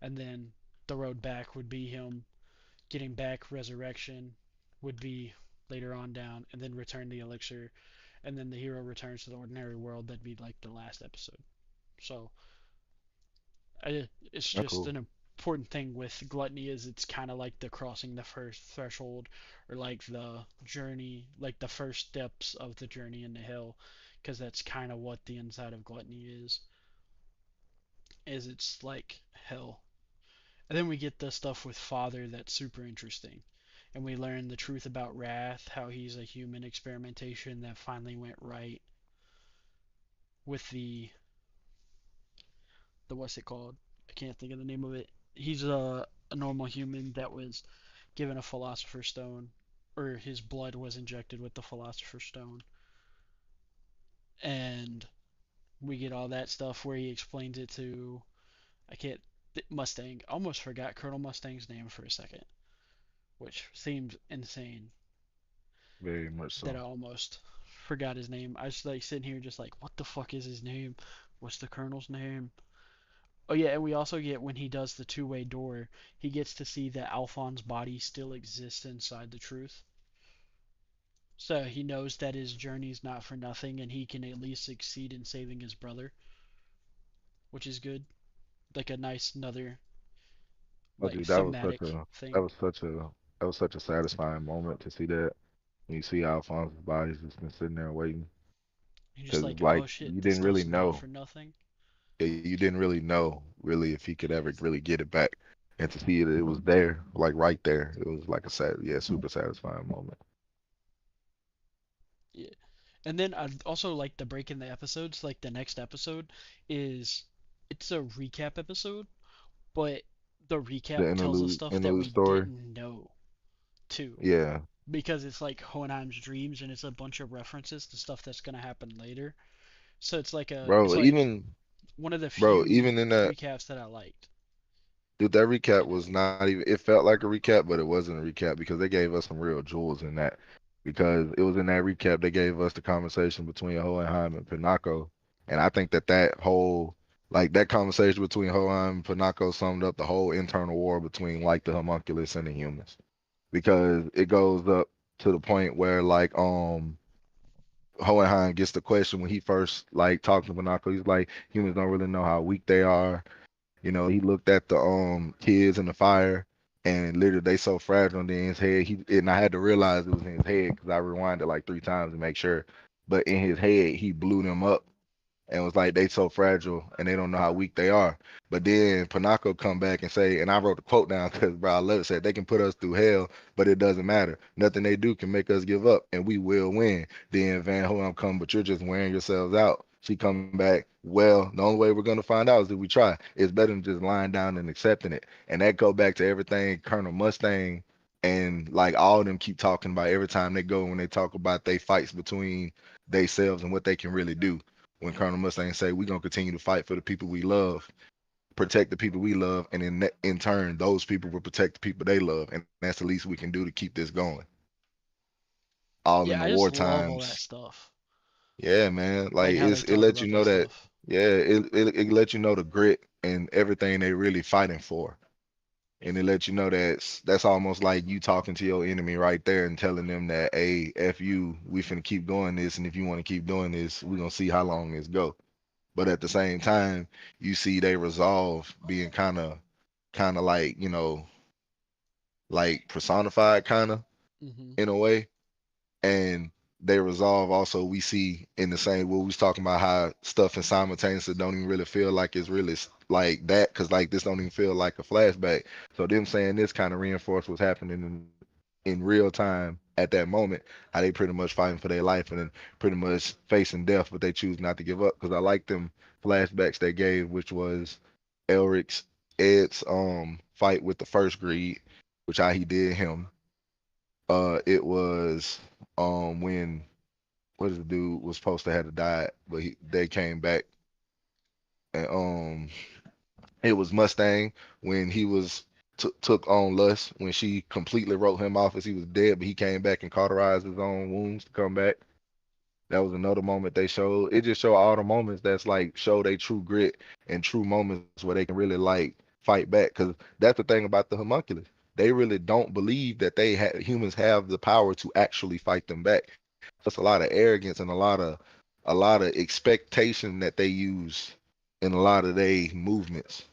And then the road back would be him getting back. Resurrection would be later on down, and then return the elixir, and then the hero returns to the ordinary world. That'd be like the last episode. So it's That's just cool. an important thing with gluttony is it's kind of like the crossing the first threshold, or like the journey, like the first steps of the journey into hell, because that's kind of what the inside of gluttony is it's like hell. And then we get the stuff with Father that's super interesting. And we learn the truth about Wrath, how he's a human experimentation that finally went right with the what's it called? I can't think of the name of it. He's a normal human that was given a philosopher's stone, or his blood was injected with the philosopher's stone. And We get all that stuff where he explains it to I can't Mustang. I almost forgot Colonel Mustang's name for a second, which seems insane Very much that so. I almost forgot his name. I was like sitting here just like, what the fuck is his name? What's the Colonel's name? Oh yeah, and we also get when he does the two-way door, he gets to see that Alphon's body still exists inside the truth. So he knows that his journey's not for nothing and he can at least succeed in saving his brother, which is good. Like a nice another Oh, like dude, that was such thematic a that thing. was such a that was such a satisfying moment to see that. When you see Alphonse's body's just been sitting there waiting, He's just because like, like oh shit, you this didn't really stuff's not know, for nothing. you didn't really know really if he could ever really get it back, and to see it was there, like right there, it was like a yeah, super satisfying moment. Yeah. And then I also like the break in the episodes. Like the next episode is it's a recap episode, but the recap The tells us stuff that interlude we story, didn't know too. yeah, Because it's like Hohenheim's dreams and it's a bunch of references to stuff that's gonna happen later. So it's bro. like one of the Bro, few even in that. recaps that I liked. Dude, that recap was not even, it felt like a recap, but it wasn't a recap because they gave us some real jewels in that. Because it was in that recap they gave us the conversation between Hohenheim and Pinocchio. And I think that that whole, like that conversation between Hohenheim and Pinocchio summed up the whole internal war between like the homunculus and the humans. Because it goes up to the point where like Hohenheim gets the question when he first like talked to Pinocchio, he's like, humans don't really know how weak they are. You know, he looked at the kids in the fire, and literally they so fragile in his head. He and I had to realize it was in his head because I rewinded like 3 times to make sure. But in his head, he blew them up and was like, they so fragile and they don't know how weak they are. But then Panako come back and say, and I wrote the quote down because bro, I love it. Said they can put us through hell, but it doesn't matter. Nothing they do can make us give up, and we will win. Then Van Hoem come, but you're just wearing yourselves out. She come back. Well, the only way we're gonna find out is if we try. It's better than just lying down and accepting it. And that go back to everything Colonel Mustang and like all of them keep talking about every time they go when they talk about they fights between themselves and what they can really do when Colonel Mustang say we're gonna continue to fight for the people we love, protect the people we love, and in turn, those people will protect the people they love, and that's the least we can do to keep this going. All in Yeah, the I just war love all that times, stuff. yeah, man. Like Like how they it talk lets you about that know that, stuff. yeah, it lets you know the grit and everything they really fighting for. And it lets you know that's almost like you talking to your enemy right there and telling them that, hey, F you, we finna keep doing this, and if you want to keep doing this, we're gonna see how long this go. But at the same time, you see they resolve being kind of like, like personified kind of Hmm. in a way. And they resolve also we see in the same what we was talking about how stuff in simultaneously don't even really feel like it's really like that because like this don't even feel like a flashback. So them saying this kind of reinforce what's happening in real time at that moment, how they pretty much fighting for their life and then pretty much facing death, but they choose not to give up. Because I like them flashbacks they gave, which was Elric's Ed's fight with the first greed, which how he did him. It was when what is the dude was supposed to have to die, but they came back and it was Mustang when he was took on Lust when she completely wrote him off as he was dead, but he came back and cauterized his own wounds to come back. That was another moment they showed. It just showed all the moments that's like show they true grit and true moments where they can really like fight back. Because that's the thing about the homunculus. They really don't believe that humans have the power to actually fight them back. That's a lot of arrogance and a lot of expectation that they use in a lot of their movements.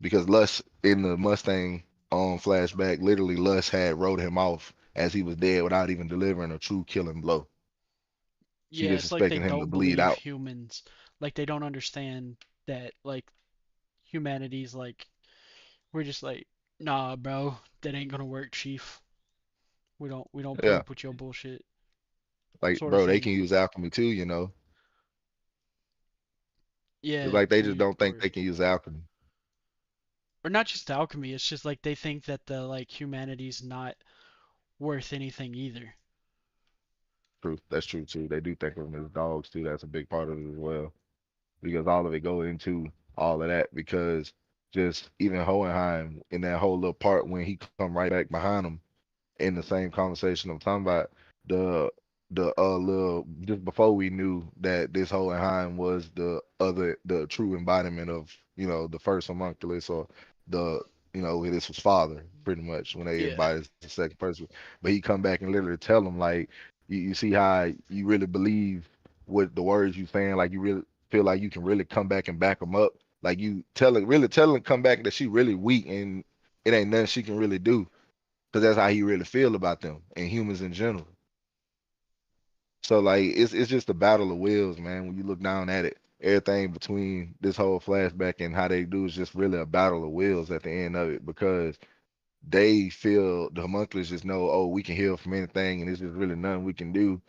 Because Lust in the Mustang flashback, literally Lust had wrote him off as he was dead without even delivering a true killing blow. She Yeah, just it's like they expected him to don't bleed believe out. humans. Like they don't understand that like humanity's like we're just like, nah, bro, that ain't gonna work, chief. We don't put Yeah, up with your bullshit, like sort of bro, they thing. can use alchemy too, you know. It's Yeah, like they just we don't think or they can use alchemy. or not just alchemy. It's just like they think that the like humanity's not worth anything either. True, that's true too. They do think of them as dogs too. That's a big part of it as well. because all of it go into all of that because just even Hohenheim in that whole little part when he come right back behind him in the same conversation I'm talking about the little just before we knew that this Hohenheim was the true embodiment of the first homunculus or the this was father pretty much when they Yeah. embodied the second person, but he come back and literally tell them like you see how you really believe what the words you saying, like you really feel like you can really come back and back them up, like you tell it come back that she really weak and it ain't nothing she can really do because that's how he really feel about them and humans in general. So like it's just a battle of wills, man. When you look down at it, everything between this whole flashback and how they do is just really a battle of wills at the end of it because they feel the homunculus just know, oh, we can heal from anything, and there's just really nothing we can do,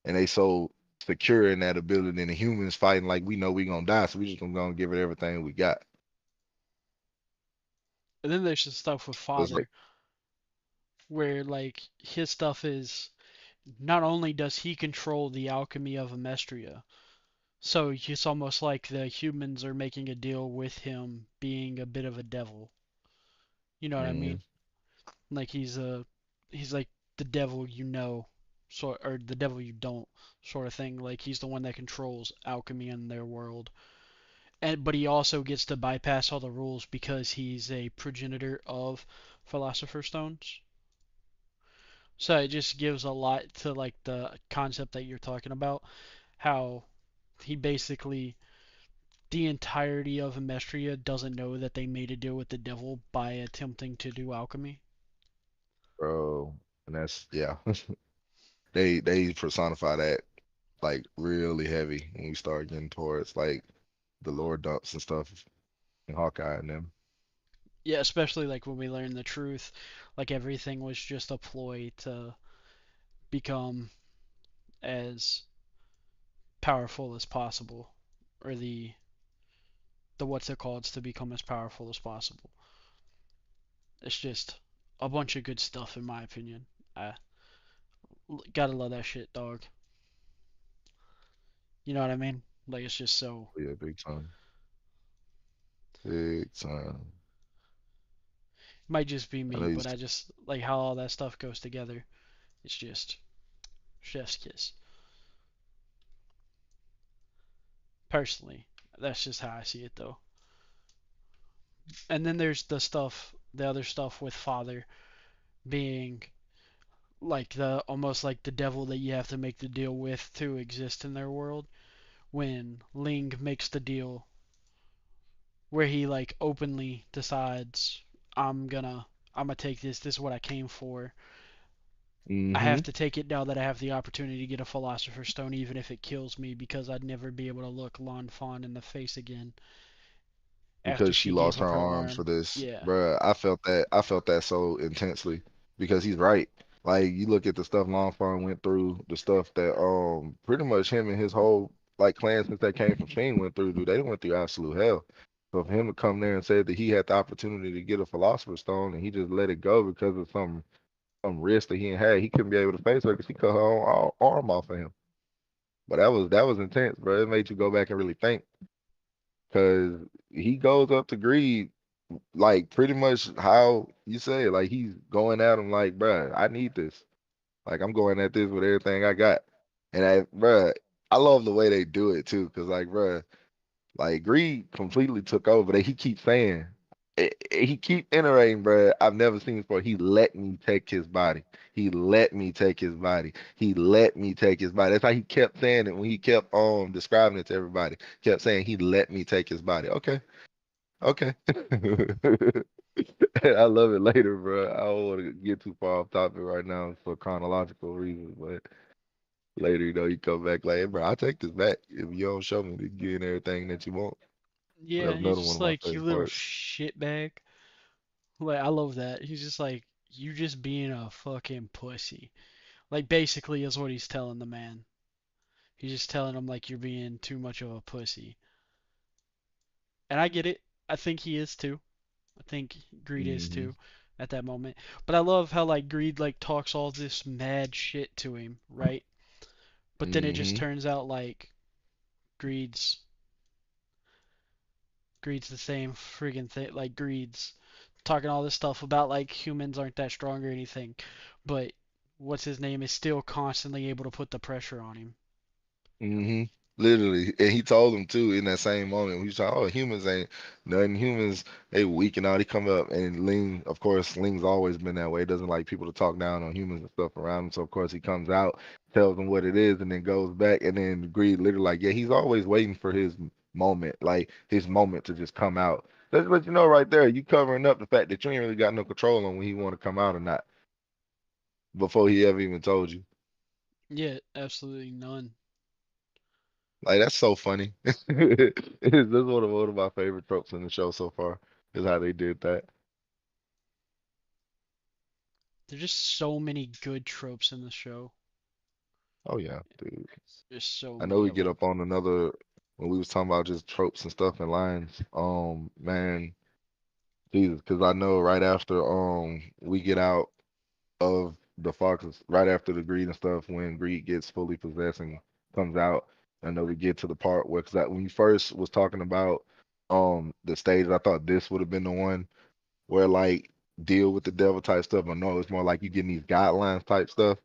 and they so secure in that ability, and the humans fighting like we know we gonna die, so we just gonna give it everything we got. And then there's the stuff with So it's like, father where like his stuff is not only does he control the alchemy of Amestria, so it's almost like the humans are making a deal with him being a bit of a devil. You know what I mm-hmm, mean? Like he's like the devil you know, sort or the devil you don't sort of thing. Like he's the one that controls alchemy in their world. And but he also gets to bypass all the rules because he's a progenitor of philosopher's stones. So it just gives a lot to like the concept that you're talking about, how he basically the entirety of Amestria doesn't know that they made a deal with the devil by attempting to do alchemy. bro, and that's yeah. They personify that like really heavy when we start getting towards like the lower dumps and stuff and Hawkeye and them. Yeah, especially like when we learn the truth, like everything was just a ploy to become as powerful as possible, or the what's it called to become as powerful as possible. It's just a bunch of good stuff in my opinion. I gotta love that shit, dog. You know what I mean? Like it's just so. Yeah, big time. Big time. It might just be I know me, but I just like how all that stuff goes together. It's just chef's kiss. Personally, that's just how I see it though. And then there's the other stuff with father being like the almost like the devil that you have to make the deal with to exist in their world. When Ling makes the deal where he like openly decides I'm gonna take this. This is what I came for. I mm-hmm. have to take it now that I have the opportunity to get a philosopher's stone, even if it kills me, because I'd never be able to look Lan Fan in the face again after Because she she gave lost up her her arm for arm. this, Yeah. bruh. I felt that so intensely because he's right. Like you look at the stuff Longfong went through, the stuff that pretty much him and his whole like clan since they came from Sheen went through, dude. They went through absolute hell. So for him to come there and say that he had the opportunity to get a philosopher's stone and he just let it go because of some risk that he ain't had, he couldn't be able to face her because she cut her own arm off of him. But that was intense, bro. It made you go back and really think because he goes up to Greed like pretty much how you say it, like he's going at him like, bruh, I need this. Like I'm going at this with everything I got. And bruh, I love the way they do it too, cause like, bruh, like Greed completely took over. He keeps saying, he keep iterating, bruh. I've never seen this before. He let me take his body. He let me take his body. He let me take his body. That's how he kept saying it when he kept describing it to everybody. Kept saying he let me take his body. Okay, okay. I love it later, bro. I don't want to get too far off topic right now for chronological reasons, but later, you come back like, hey, bro, I'll take this back if you don't show me the getting everything that you want. But that Yeah, was he's another one just of my like, you favorite little parts. shitbag. Like, I love that. He's just like, you just being a fucking pussy. Like, basically, is what he's telling the man. He's just telling him, like, you're being too much of a pussy. And I get it. I think he is too. I think Greed is Hmm. too at that moment. But I love how, like, Greed, like, talks all this mad shit to him, right? But then it just Hmm. turns out, like, Greed's Greed's the same friggin' thing. Like Greed's talking all this stuff about like humans aren't that strong or anything, but what's his name is still constantly able to put the pressure on him. Hmm. Literally, and he told him too in that same moment. He was like, "Oh, humans ain't nothing. Humans, they weak and all." He come up and Ling, of course, Ling's always been that way. Doesn't like people to talk down on humans and stuff around him. So of course he comes out, tells them what it is, and then goes back. And then Greed literally like, yeah, he's always waiting for his moment, like his moment to just come out. That's what you know right there. You covering up the fact that you ain't really got no control on when he want to come out or not before he ever even told you. Yeah, absolutely none. Like that's so funny. That's one of my favorite tropes in the show so far is how they did that. There's just so many good tropes in the show. Oh yeah, dude. There's so I know many we of get them. up on another when we was talking about just tropes and stuff and lines. Man, Jesus, because I know right after we get out of the foxes, right after the greed and stuff, when greed gets fully possessed and comes out, I know we get to the part where because when you first was talking about the stage, I thought this would have been the one where like deal with the devil type stuff. But no, it's more like you getting these guidelines type stuff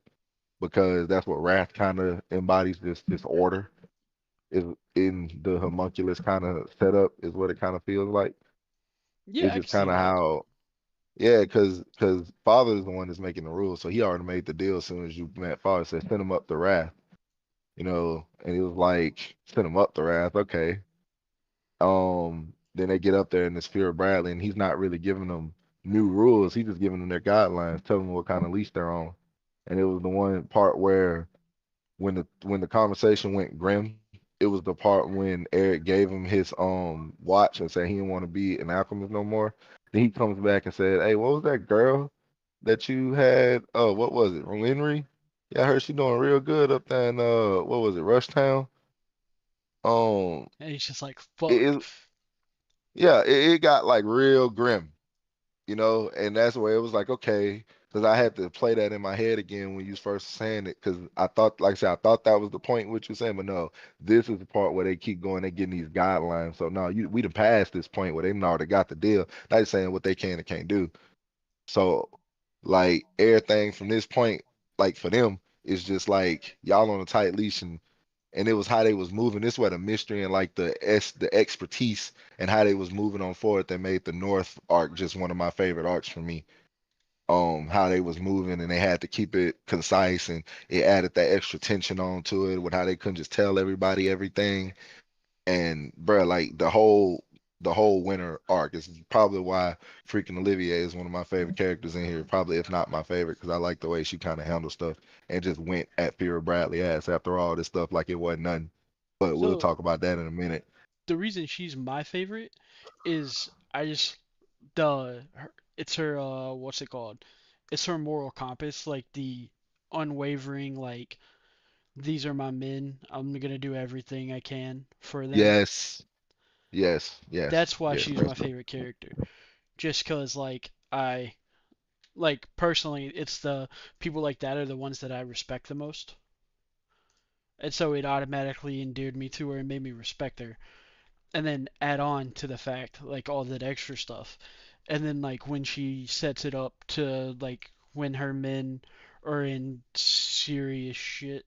because that's what wrath kind of embodies. This order is in the homunculus kind of setup is what it kind of feels like. Yeah, It's I can just see kind of that. how yeah, because father is the one that's making the rules, so he already made the deal as soon as you met father. Said send him up the wrath, and he was like send him up the wrath, okay. Then they get up there and it's Fear Bradley, and he's not really giving them new rules. He's just giving them their guidelines, telling them what kind of leash they're on. And it was the one part where when the conversation went grim, it was the part when Eric gave him his watch and said he didn't want to be an alchemist no more. Then he comes back and said, "Hey, what was that girl that you had? Oh, what was it? Henry? Yeah, I heard she doing real good up there in what was it, Rushtown? Um, And he's just like, it, fuck. it yeah, it got like real grim, and that's where it was like, okay, because I had to play that in my head again when you was first saying it, because I thought, like I said, I thought that was the point what you're saying, but no, this is the part where they keep going, they getting these guidelines. So no, we done passed this point where they done already got the deal. Now they're saying what they can and can't do. So like everything from this point, like for them, is just like y'all on a tight leash and it was how they was moving. This where the mystery and like the expertise and how they was moving on forward that made the North arc just one of my favorite arcs for me. How they was moving and they had to keep it concise and it added that extra tension onto it with how they couldn't just tell everybody everything. And bruh, like the whole winter arc is probably why freaking Olivier is one of my favorite characters in here. Probably if not my favorite, because I like the way she kind of handled stuff and just went at Fear Bradley ass after all this stuff like it wasn't nothing. But we'll So talk about that in a minute. the reason she's my favorite is I just it's her what's it called? It's her moral compass, like the unwavering, like these are my men. I'm gonna do everything I can for them. Yes, yes, yes, That's why yes. she's my favorite character. Just 'cause like I like personally, it's the people like that are the ones that I respect the most. And so it automatically endeared me to her and made me respect her. And then add on to the fact, like all that extra stuff. And then like when she sets it up to like when her men are in serious shit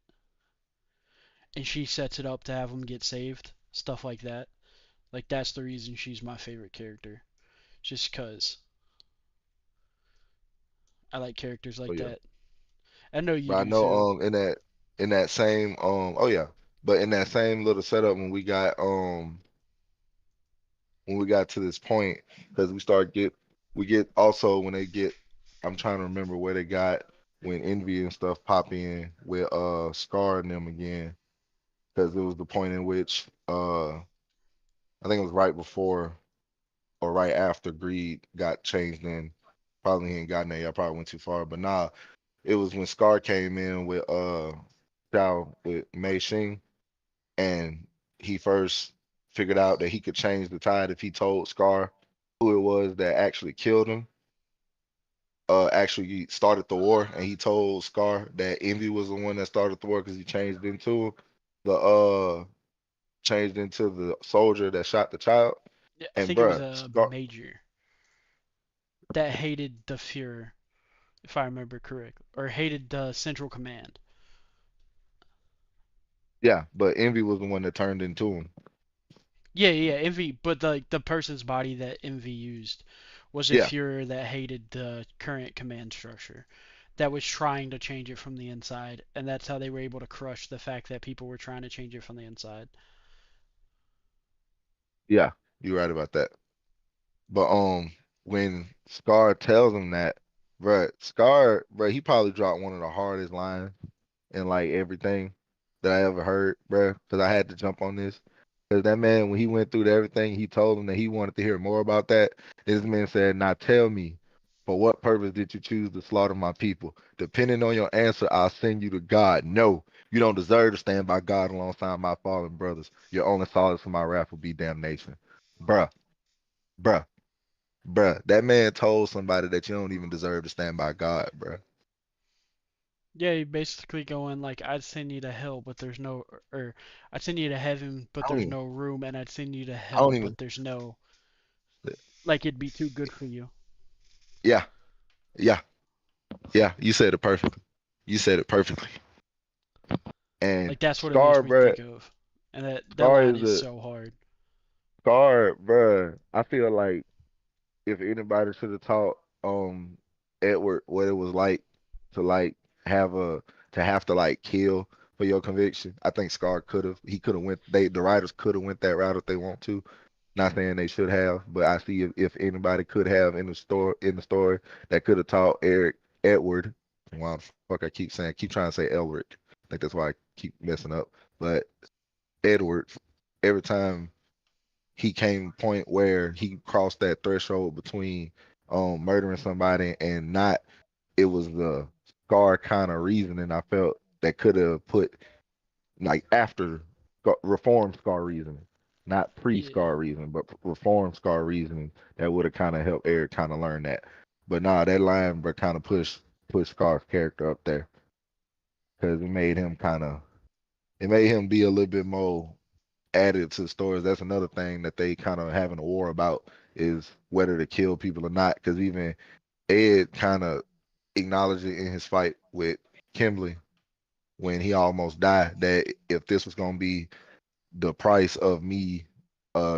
and she sets it up to have them get saved, stuff like that. Like that's the reason she's my favorite character. Just 'cause I like characters Oh like yeah. that. I know you But I do know too. in that same oh yeah. But in that same little setup when we got to this point, because we get also when they get I'm trying to remember where they got when Envy and stuff pop in with Scar and them again. Because it was the point in which I think it was right before or right after Greed got changed in. Probably he ain't gotten there. I probably went too far. But nah, it was when Scar came in with Xiao with Mei Xing and he first figured out that he could change the tide if he told Scar who it was that actually killed him, actually started the war, and he told Scar that Envy was the one that started the war because he the soldier that shot the child. Yeah, I And think it was bruh, a Scar, major that hated the Fuhrer, if I remember correctly, or hated the Central Command. yeah, but Envy was the one that turned into him. Yeah, yeah, Envy, but the person's body that Envy used was a Yeah, Fuhrer that hated the current command structure, that was trying to change it from the inside, and that's how they were able to crush the fact that people were trying to change it from the inside. yeah, you're right about that. But when Scar tells him that, bruh, Scar, bruh, he probably dropped one of the hardest lines in like everything that I ever heard, bruh, because I had to jump on this. Because that man, when he went through everything, he told him that he wanted to hear more about that. This man said, "Now tell me, for what purpose did you choose to slaughter my people? Depending on your answer, I'll send you to God. No, you don't deserve to stand by God alongside my fallen brothers. Your only solace for my wrath will be damnation." Bruh, bruh, bruh. That man told somebody that you don't even deserve to stand by God, bruh. Yeah, you basically going like, I'd send you to hell, but there's no, or I'd send you to heaven, but I don't there's even, no room, and I'd send you to I don't hell, even, but there's no, like, it'd be too good for you. yeah, yeah, yeah. You said it perfectly. You said it perfectly. And Like, that's what it makes Scar, me bruh, think of, and that Scar line is is a so hard. Scar, bruh. I feel like if anybody should have taught Edward what it was like have a to have to like kill for your conviction, I think Scar could have. He could have went. The writers could have went that route if they want to. Not saying they should have, but I see if anybody could have in the story that could have taught Edward. Wow, the fuck I keep trying to say Elric. I think that's why I keep messing up. But Edward, every time he came point where he crossed that threshold between murdering somebody and not, it was the Scar kind of reasoning I felt that could have put like after reform Scar reasoning, not pre Yeah, Scar reasoning, but reform Scar reasoning that would have kind of helped Eric kind of learn that. But nah, that line but kind of pushed Scar's character up there because it made him be a little bit more added to the stories. That's another thing that they kind of having a war about is whether to kill people or not. Because even Ed kind of acknowledged it in his fight with Kimberly when he almost died that if this was gonna be the price of me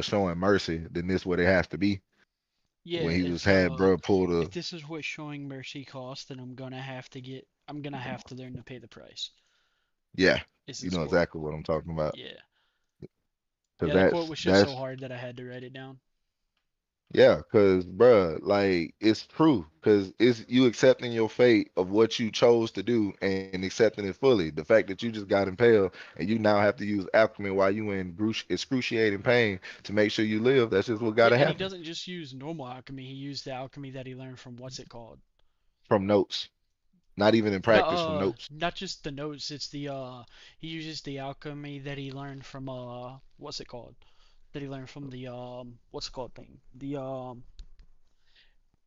showing mercy, then this what it has to be. yeah, When he was it's had bro pulled if a this is what showing mercy costs, then I'm gonna have to learn to pay the price. yeah, Is you his know quote. exactly what I'm talking about. Yeah, Cause yeah, that quote that's was just so that's hard that I had to write it down. Yeah, cause bruh, like it's true. Cause it's you accepting your fate of what you chose to do and accepting it fully. The fact that you just got impaled and you now have to use alchemy while you in excruciating pain to make sure you live. That's just what Yeah, gotta and he happen. doesn't just use normal alchemy. He used the alchemy that he learned from what's it called? From notes, not even in No, practice. From notes. not just the notes. It's the he uses the alchemy that he learned from what's it called? That he learned from the what's it called thing? The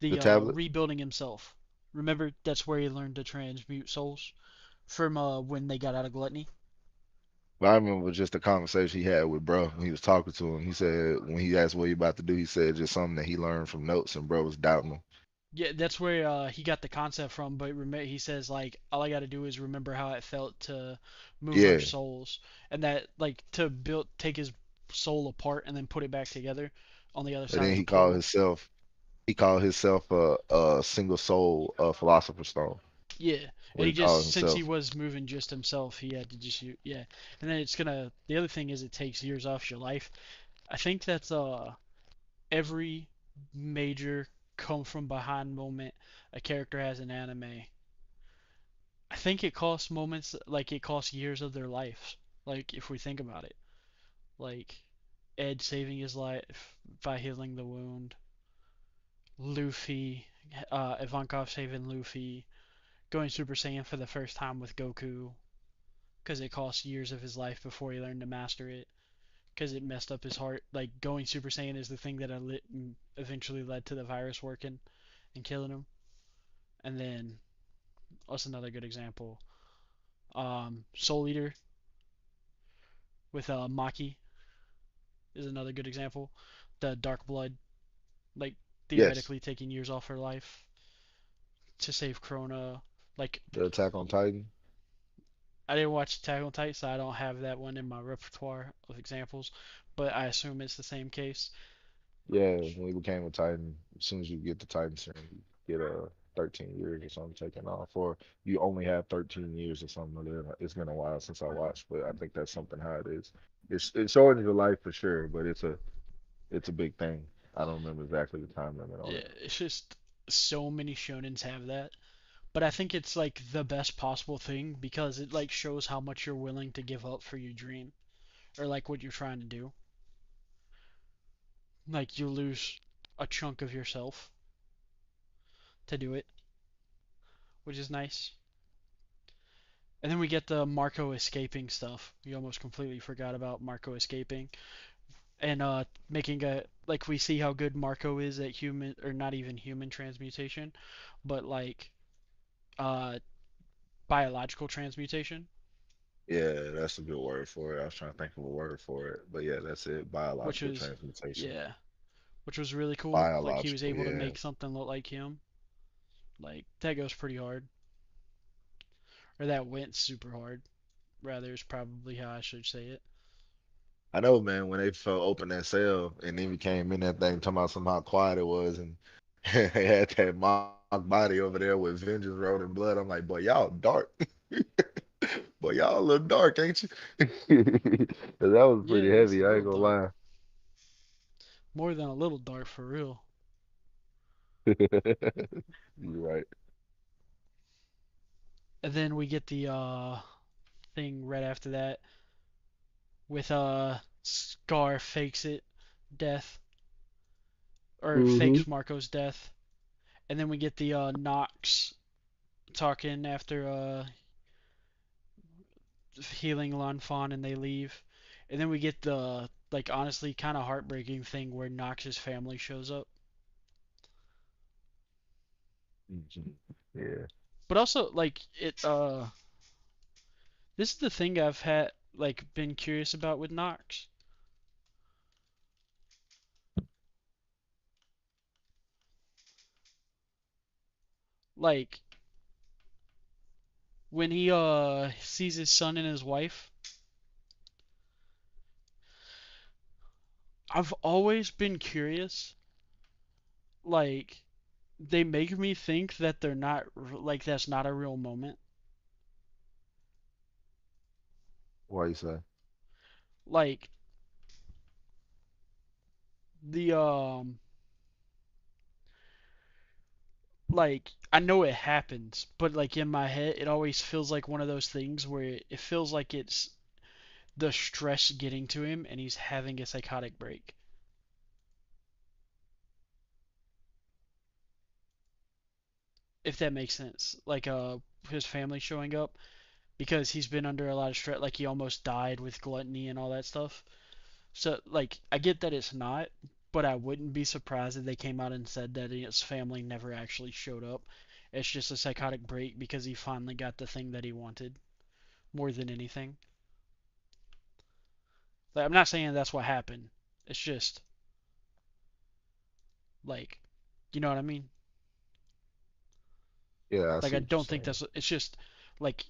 The tablet. rebuilding himself. Remember, that's where he learned to transmute souls from when they got out of gluttony. But I remember just the conversation he had with bro when he was talking to him. He said when he asked what he about to do, he said just something that he learned from notes, and bro was doubting him. Yeah, that's where he got the concept from. But he says like, all I got to do is remember how it felt to move our Yeah, souls, and that like to take his soul apart and then put it back together on the other and side then of a portal. he called himself a single soul philosopher stone. Yeah, and What he he called just since he himself. was moving just himself, he had to just yeah. And then it's gonna. The other thing is it takes years off your life. I think that's every major come from behind moment a character has in anime. I think it costs moments like it costs years of their lives. Like if we think about it, like Ed saving his life by healing the wound, Luffy, Ivankov saving Luffy, going Super Saiyan for the first time with Goku, because it cost years of his life before he learned to master it, because it messed up his heart. Like going Super Saiyan is the thing that eventually led to the virus working and killing him. And then what's another good example? Soul Eater with Maki is another good example. the Dark Blood, like Yes, theoretically taking years off her life to save Krona. Like the Attack on Titan. I didn't watch Attack on Titan, so I don't have that one in my repertoire of examples, but I assume it's the same case. Yeah, when he became a Titan, as soon as you get the Titan serum, you get 13 years or something taken off, or you only have 13 years or something. It's been a while since I watched, but I think that's something how it is. It's shortens your life for sure, but it's a big thing. I don't remember exactly the time limit on Yeah, it. it's just so many shonens have that. But I think it's like the best possible thing because it like shows how much you're willing to give up for your dream or like what you're trying to do. Like you lose a chunk of yourself to do it, which is nice. And then we get the Marco escaping stuff. We almost completely forgot about Marco escaping and making a like we see how good Marco is at human or not even human transmutation, but like uh biological transmutation, Yeah, that's a good word for it. I was trying to think of a word for it, but yeah, that's it. which Biological was transmutation. yeah, which was really cool. Like he was Biological, able to yeah. make something look like him. Like that goes pretty hard, or that went super hard. Rather is probably how I should say it. I know, man, when they fell open that cell and then we came in that thing talking about some how quiet it was and they had that mock body over there with vengeance road and blood. I'm like, boy, y'all dark. Boy, y'all a little dark, ain't you? 'Cause that was Yeah, pretty it's a heavy, I ain't little gonna dark, lie. more than a little dark for real. You're right. And then we get the thing right after that with Scar fakes it death or Hmm. fakes Marco's death, and then we get the Nox talking after healing Lanfan and they leave, and then we get the like honestly kind of heartbreaking thing where Nox's family shows up. Yeah. But also like it this is the thing I've had like been curious about with Nox. Like when he sees his son and his wife, I've always been curious. Like they make me think that they're not like that's not a real moment. Why you say? Like the like I know it happens, but like in my head it always feels like one of those things where it feels like it's the stress getting to him and he's having a psychotic break. If that makes sense. Like his family showing up because he's been under a lot of stress like he almost died with gluttony and all that stuff. So like I get that it's not, but I wouldn't be surprised if they came out and said that his family never actually showed up. It's just a psychotic break because he finally got the thing that he wanted more than anything. Like, I'm not saying that's what happened. It's just like, you know what I mean? Yeah, I Like see I what you're don't think saying. that's. It's just like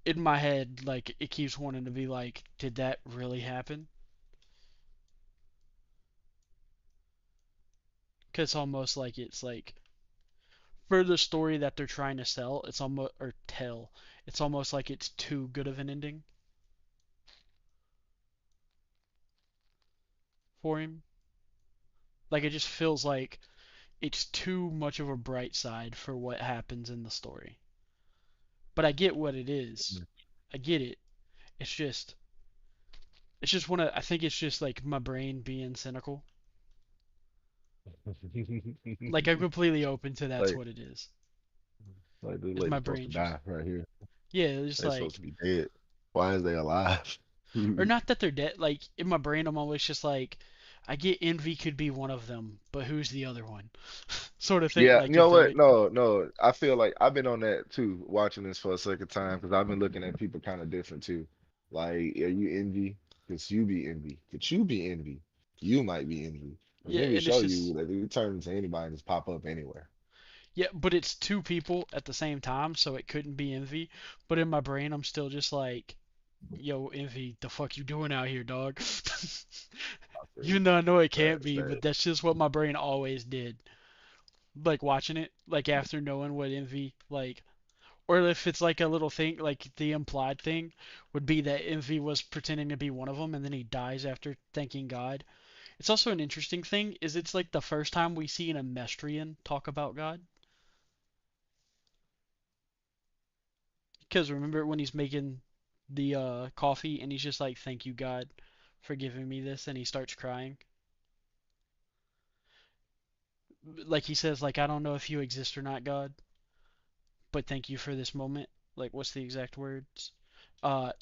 in my head, like it keeps wanting to be like, did that really happen? Because it's almost like it's like for the story that they're trying to sell, it's almost or tell. It's almost like it's too good of an ending for him. Like it just feels like it's too much of a bright side for what happens in the story. But I get what it is. I get it. It's just one of I think it's just like my brain being cynical. Like I'm completely open to that's like what it is. like this Is my lady's supposed brain to just die right here. yeah, it's just They're supposed like to be dead. Why is they alive? or not that they're dead. Like in my brain, I'm always just like, I get envy could be one of them, but who's the other one? Sort of thing. Yeah, Like you know if they're what? No, no. I feel like I've been on that too, watching this for a second time because I've been looking at people kind of different too. Like, are you envy? Because you be envy. Could you be envy? You might be envy. The Yeah, envy and it's show just you that you turn into anybody and just pop up anywhere. yeah, but it's two people at the same time, so it couldn't be envy. But in my brain, I'm still just like, yo, envy, the fuck you doing out here, dog? I feel you. Even though I know it can't That's be, that. but that's just what my brain always did. Like watching it, like after knowing what envy, like, or if it's like a little thing, like the implied thing would be that envy was pretending to be one of them, and then he dies after thanking God. It's also an interesting thing, is it's like the first time we see an Emestrian talk about God. Because remember when he's making the coffee and he's just like, "Thank you, God, for giving me this," and he starts crying. Like he says, like, "I don't know if you exist or not, God, but thank you for this moment." Like, what's the exact words? Uh,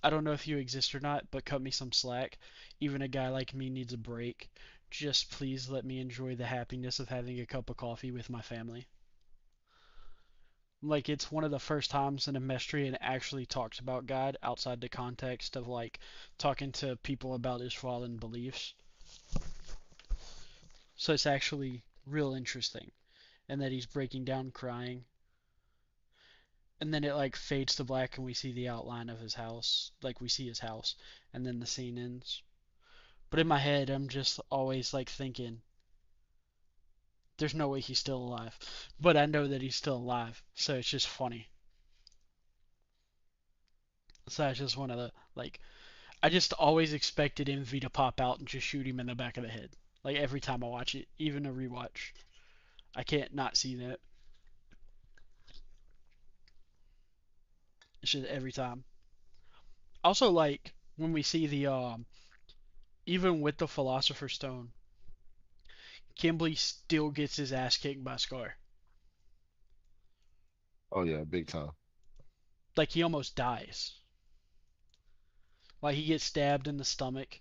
I don't know if you exist or not, but cut me some slack. Even a guy like me needs a break. Just please let me enjoy the happiness of having a cup of coffee with my family. Like it's one of the first times an Emestrian actually talks about God outside the context of like talking to people about his fallen beliefs. So it's actually real interesting. And that he's breaking down crying. And then it like fades to black and we see the outline of his house. Like we see his house. And then the scene ends. But in my head I'm just always like thinking, there's no way he's still alive. But I know that he's still alive. So it's just funny. So that's just one of the like I just always expected Envy to pop out and just shoot him in the back of the head. Like every time I watch it, even a rewatch. I can't not see that. It's just every time. Also, like when we see the even with the Philosopher's Stone, Kimberly still gets his ass kicked by Scar. Oh yeah, big time. Like he almost dies. Like he gets stabbed in the stomach,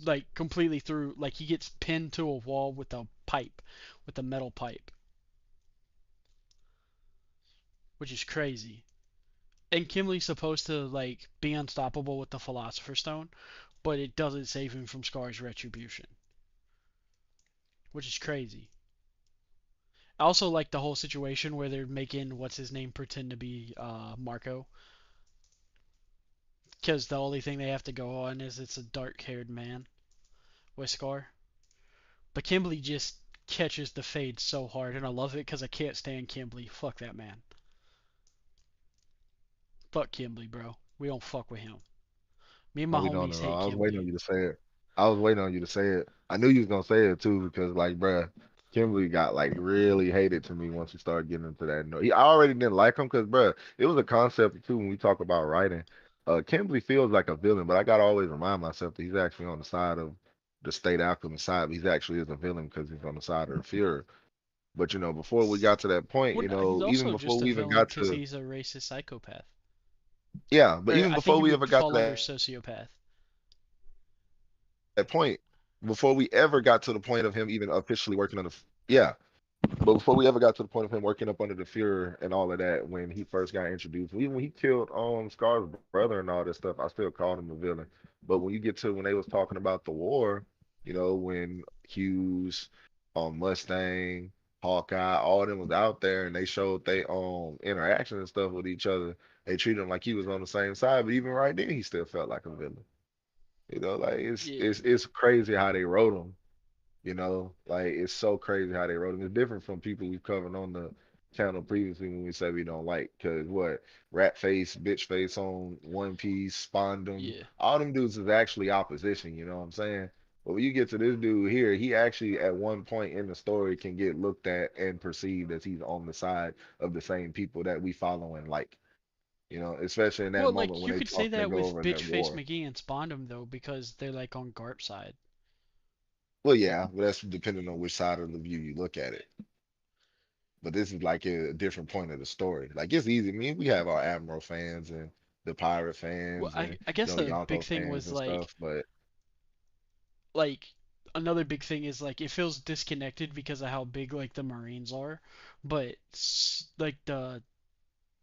like completely through. Like he gets pinned to a wall with a pipe, with a metal pipe, which is crazy. And Kimberly's supposed to like be unstoppable with the Philosopher's Stone, but it doesn't save him from Scar's retribution, which is crazy. I also like the whole situation where they're making what's his name pretend to be Marco, because the only thing they have to go on is it's a dark-haired man with Scar. But Kimberly just catches the fade so hard, and I love it because I can't stand Kimberly. Fuck that man. Fuck Kimberly, bro. We don't fuck with him. Me and No, my we don't homies at hate all. I was waiting on Kimberly. you to say it. I was waiting on you to say it. I knew you was gonna say it too because like, bruh, Kimberly got like really hated to me once we started getting into that. No, I already didn't like him because, bruh, it was a concept too when we talk about writing. Kimberly feels like a villain, but I gotta always remind myself that he's actually on the side of the state Alchemist side. But he's actually is a villain because he's on the side of the Fuhrer. But before we got to that point, Well, he's even also before just a we even villain got because to he's a racist psychopath. yeah, but Or even I think before he we would ever got fall to under that sociopath. point, before we ever got to the point of him even officially working on the yeah, but before we ever got to the point of him working up under the Fuhrer and all of that, when he first got introduced, even when he killed Scar's brother and all this stuff, I still called him a villain. But when you get to when they was talking about the war, when Hughes, Mustang, Hawkeye, all of them was out there and they showed they interaction and stuff with each other, they treated him like he was on the same side. But even right then, he still felt like a villain. Like it's Yeah. it's it's crazy how they wrote him. Like it's so crazy how they wrote him. It's different from people we've covered on the channel previously when we say we don't like. Cause what Rat Face, Bitch Face on One Piece, Spondum, Yeah. all them dudes is actually opposition. You know what I'm saying? But when you get to this dude here, he actually at one point in the story can get looked at and perceived as he's on the side of the same people that we follow and like. Especially in that Well, moment like when you they could say talk and they that go with over that Bitchface war. McGee and Spondum though, because they're like on Garp's side. Well, yeah, but that's depending on which side of the view you look at it. But this is like a different point of the story. Like it's easy. I mean, we have our Admiral fans and the Pirate Well, fans I and I guess the big Yonko thing fans was and stuff. But like another big thing is like it feels disconnected because of how big like the Marines are, but like the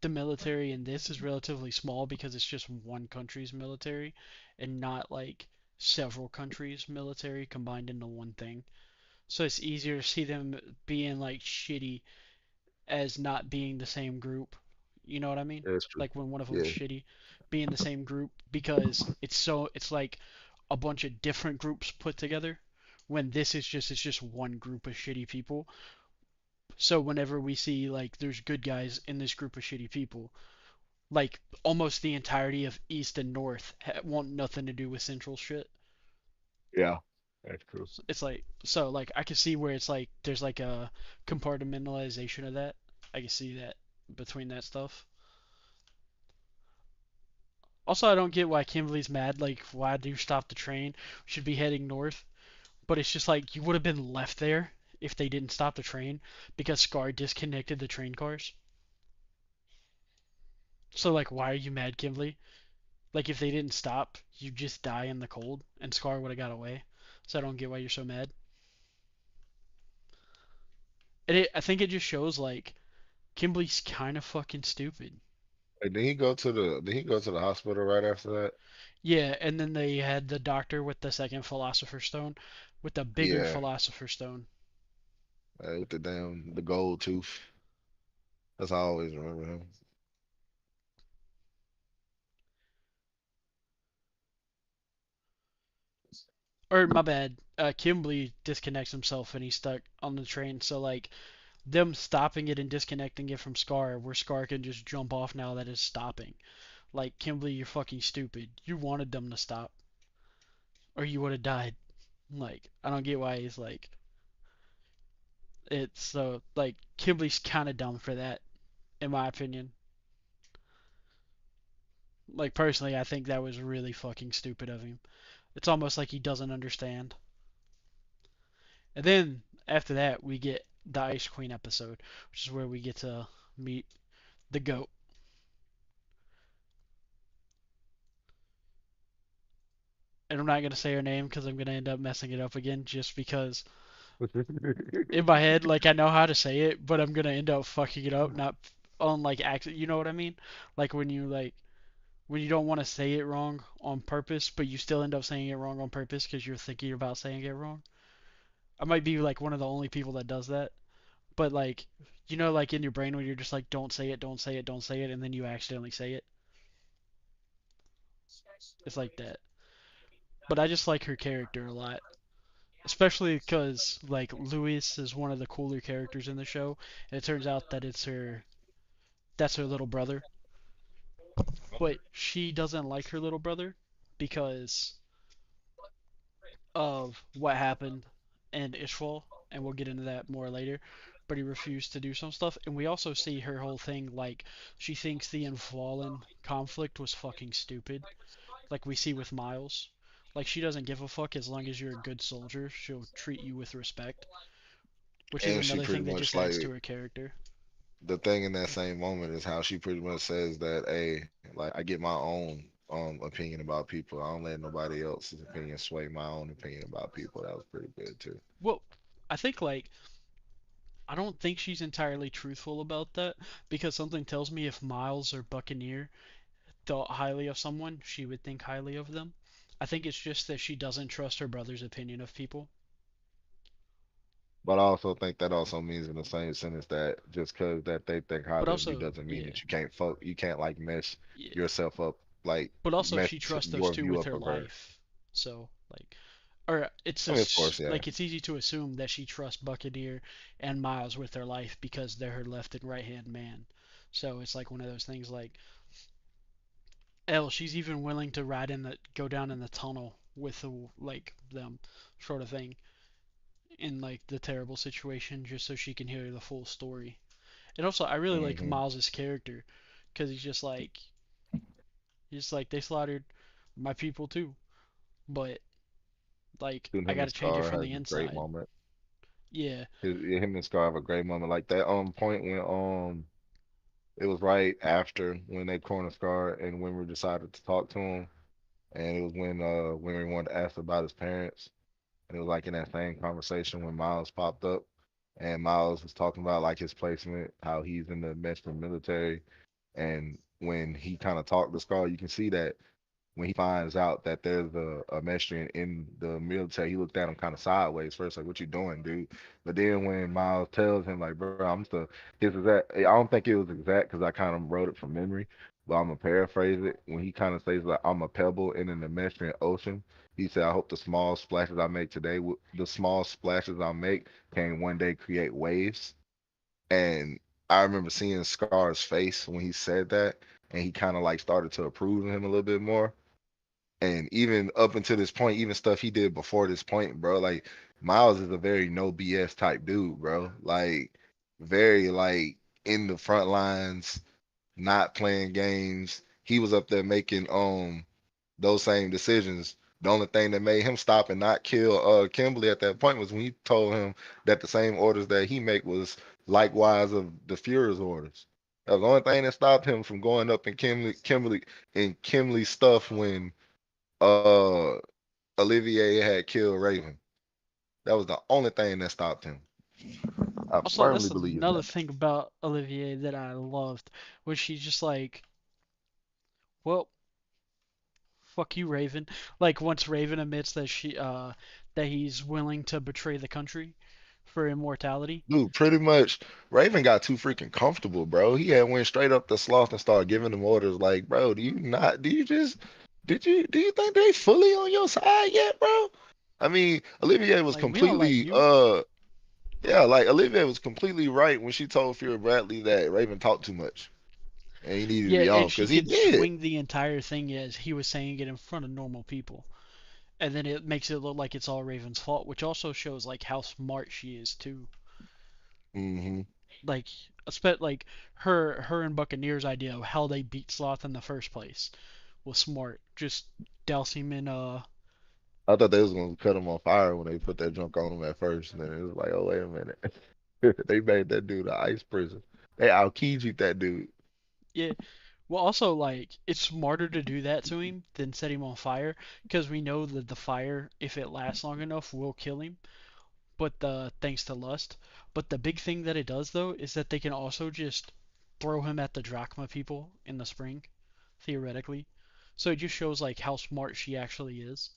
military in this is relatively small because it's just one country's military and not like several countries' military combined into one thing. So it's easier to see them being like shitty as not being the same group. You know what I mean? That's true. Like when one of them's Yeah, shitty, being the same group because it's like a bunch of different groups put together. When this is just it's just one group of shitty people. So whenever we see like there's good guys in this group of shitty people, like almost the entirety of East and North want nothing to do with Central shit. yeah, that's true. It's like so like I can see where it's like there's like a compartmentalization of that. I can see that between that stuff. Also, I don't get why Kimberly's mad. Like, why do you stop the train? We should be heading north. But it's just like you would have been left there if they didn't stop the train because Scar disconnected the train cars. So like, why are you mad, Kimberly? Like, if they didn't stop, you just die in the cold, and Scar would have got away. So I don't get why you're so mad. I think it just shows like Kimberly's kind of fucking stupid. And then he go to the hospital right after that? Yeah, and then they had the doctor with the second Philosopher's Stone, with the bigger Yeah, Philosopher's Stone. with the gold tooth. That's how I always remember him. Or my bad, Kimberly disconnects himself and he's stuck on the train. So like them stopping it and disconnecting it from Scar, where Scar can just jump off now that it's stopping. Like Kimberly, you're fucking stupid. You wanted them to stop, or you would have died. Like I don't get why he's like it's so like Kimberly's kind of dumb for that, in my opinion. Like personally, I think that was really fucking stupid of him. It's almost like he doesn't understand. And then after that, we get the Ice Queen episode, which is where we get to meet the goat. And I'm not gonna say her name because I'm gonna end up messing it up again, just because in my head, like I know how to say it, but I'm gonna end up fucking it up, not on like accident. You know what I mean? Like when you don't want to say it wrong on purpose, but you still end up saying it wrong on purpose because you're thinking about saying it wrong. I might be like one of the only people that does that, but like like in your brain when you're just like, don't say it, don't say it, don't say it, and then you accidentally say it. It's like that. But I just like her character a lot, especially because like Louis is one of the cooler characters in the show, and it turns out that that's her little brother, but she doesn't like her little brother because of what happened in Ishval, and we'll get into that more later. But he refused to do some stuff, and we also see her whole thing like she thinks the Infallen conflict was fucking stupid, like we see with Miles. Like she doesn't give a fuck as long as you're a good soldier, she'll treat you with respect, which is And she another pretty thing that much just adds like to her character. the thing in that same moment is how she pretty much says that, hey, like I get my own opinion about people. I don't let nobody else's opinion sway my own opinion about people. That was pretty good too. Well, I think like I don't think she's entirely truthful about that because something tells me if Miles or Buccaneer thought highly of someone, she would think highly of them. I think it's just that she doesn't trust her brother's opinion of people. But I also think that also means in the same sentence that just because that they think But highly of you also, doesn't mean yeah, that you can't like mess yeah. yourself up, like But also, mess she trusts those your two view with up her of her. life. So, like, or it's I mean, of course, yeah. like it's easy to assume that she trusts Buccaneer and Miles with their life because they're her left and right hand man. So it's like one of those things like, hell, she's even willing to go down in the tunnel with like them, sort of thing, in like the terrible situation just so she can hear the full story. And also, I really like Hmm. Miles's character because he's like they slaughtered my people too, but like Him I got and to change it Scar from has the a great inside. moment. Yeah. Him and Scar have a great moment. Like that point when it was right after when they cornered Scar and Winry decided to talk to him, and it was when Winry wanted to ask about his parents, and it was like in that same conversation when Miles popped up, and Miles was talking about like his placement, how he's in the Mexican military, and when he kind of talked to Scar, you can see that when he finds out that there's a Mestrian in the military, he looked at him kind of sideways first, like, "What you doing, dude?" But then when Miles tells him, like, "Bro, I'm the his exact," I don't think it was exact because I kind of wrote it from memory, but I'm gonna paraphrase it. When he kind of says like, "I'm a pebble in an Mestrian ocean," he said, "I hope the small splashes I make today, the small splashes I make, can one day create waves." And I remember seeing Scar's face when he said that, and he kind of like started to approve of him a little bit more. And even up until this point, even stuff he did before this point, bro, like Miles is a very no BS type dude, bro. Like very like in the front lines, not playing games. He was up there making those same decisions. The only thing that made him stop and not kill Kimberly at that point was when he told him that the same orders that he make was likewise of the Fuhrer's orders. That was the only thing that stopped him from going up in Kimberly's stuff when uh Olivier had killed Raven. That was the only thing that stopped him. I Also, firmly that's believe another that. thing about Olivier that I loved, was she just like, well, fuck you, Raven. Like once Raven admits that that he's willing to betray the country for immortality. Dude, pretty much Raven got too freaking comfortable, bro. He had went straight up to Sloth and started giving them orders like, bro, do you think they fully on your side yet, bro? I mean, Olivier was Like we don't like completely you. yeah, like Olivier was completely right when she told Fury Bradley that Raven talked too much and he needed to Yeah, be and off she because he could did. swing the entire thing as he was saying it in front of normal people. And then it makes it look like it's all Raven's fault, which also shows like how smart she is too. Hmm. Like, like her and Buccaneer's idea of how they beat Sloth in the first place was smart. Just douse him in I thought they was gonna cut him on fire when they put that junk on him at first, and then it was like, oh wait a minute, they made that dude an ice prison. They out keyed that dude. yeah. Well, also like it's smarter to do that to him than set him on fire because we know that the fire, if it lasts long enough, will kill him. But thanks to lust. But the big thing that it does though is that they can also just throw him at the drachma people in the spring, theoretically. So it just shows like how smart she actually is.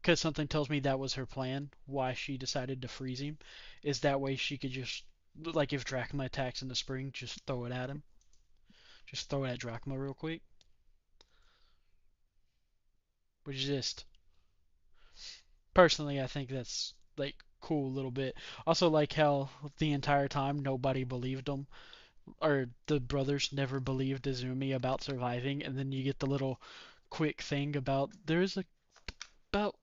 Because something tells me that was her plan, why she decided to freeze him, is that way she could just, like if drachma attacks in the spring, just throw it at him. Just throw it at drachma real quick. Which is just, personally, I think that's like cool a little bit. Also like how the entire time nobody believed him, or the brothers never believed Izumi about surviving, and then you get the little quick thing about about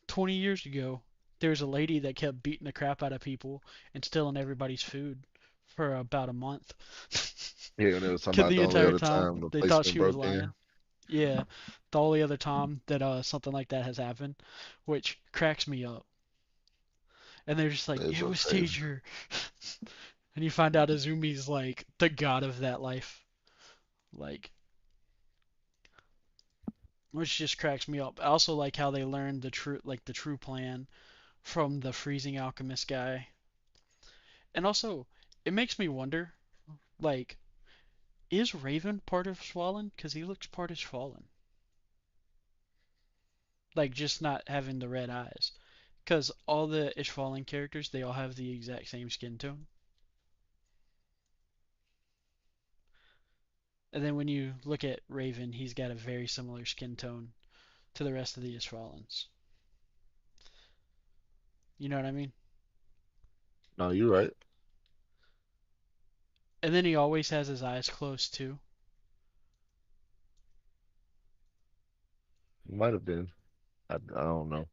20 years ago there was a lady that kept beating the crap out of people and stealing everybody's food for about a month. Yeah, and it was talking Cause about the the only entire other time time the they place thought been she was broke in. lying. Yeah, the only other time that something like that has happened, which cracks me up. And they're just like, It's it so was crazy. teacher. And you find out Izumi's like the god of that life. Like, which just cracks me up. I also like how they learned the true plan from the freezing alchemist guy. And also, it makes me wonder, like, is Raven part of Swollen? Because he looks part of Swollen. Like, just not having the red eyes. Because all the Ishvalan characters, they all have the exact same skin tone. And then when you look at Raven, he's got a very similar skin tone to the rest of the Ishvalans. You know what I mean? No, you're right. And then he always has his eyes closed too. It might have been. I don't know.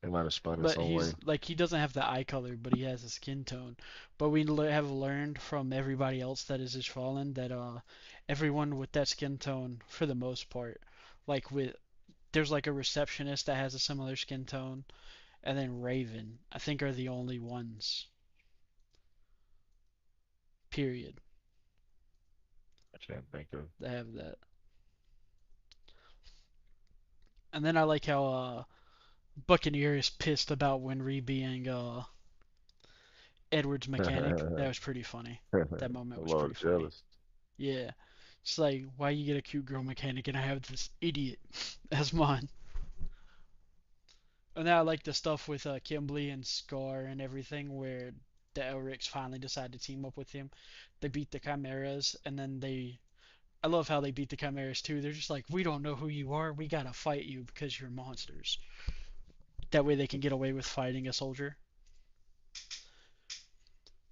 They might have spun it But some way. he's like, he doesn't have the eye color, but he has a skin tone. But we have learned from everybody else that is Ishvalan that everyone with that skin tone, for the most part, like with there's like a receptionist that has a similar skin tone, and then Raven, I think are the only ones. Period. I can't think of. That have that. And then I like how Buccaneer is pissed about Winry being Edward's mechanic. That was pretty funny. That A moment was little pretty funny. jealous. Yeah. It's like, why you get a cute girl mechanic and I have this idiot as mine? And now I like the stuff with Kimberly and Scar and everything where the Elrics finally decide to team up with him. They beat the Chimeras and then they. I love how they beat the Chimeras too. They're just like, we don't know who you are. We gotta fight you because you're monsters. That way they can get away with fighting a soldier.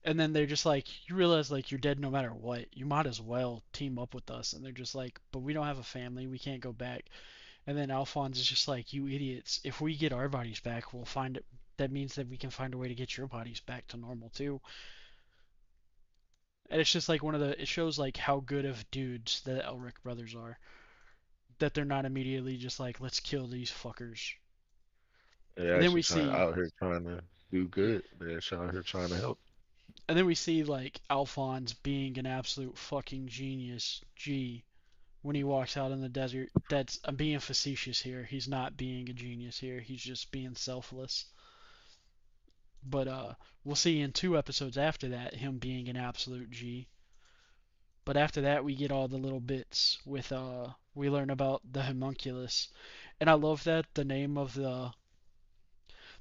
And then they're just like, you realize like you're dead no matter what. You might as well team up with us. And they're just like, but we don't have a family. We can't go back. And then Alphonse is just like, you idiots. If we get our bodies back, we'll find it. That means that we can find a way to get your bodies back to normal too. And it's just like one of the. It shows like how good of dudes the Elric brothers are. That they're not immediately just like, let's kill these fuckers. They're And then actually we trying see, out here trying to do yeah. good. They're actually out here trying to help. And then we see like Alphonse being an absolute fucking genius. G when he walks out in the desert. That's I'm being facetious here. He's not being a genius here. He's just being selfless. But we'll see in 2 episodes after that him being an absolute G. But after that we get all the little bits with we learn about the homunculus. And I love that the name of the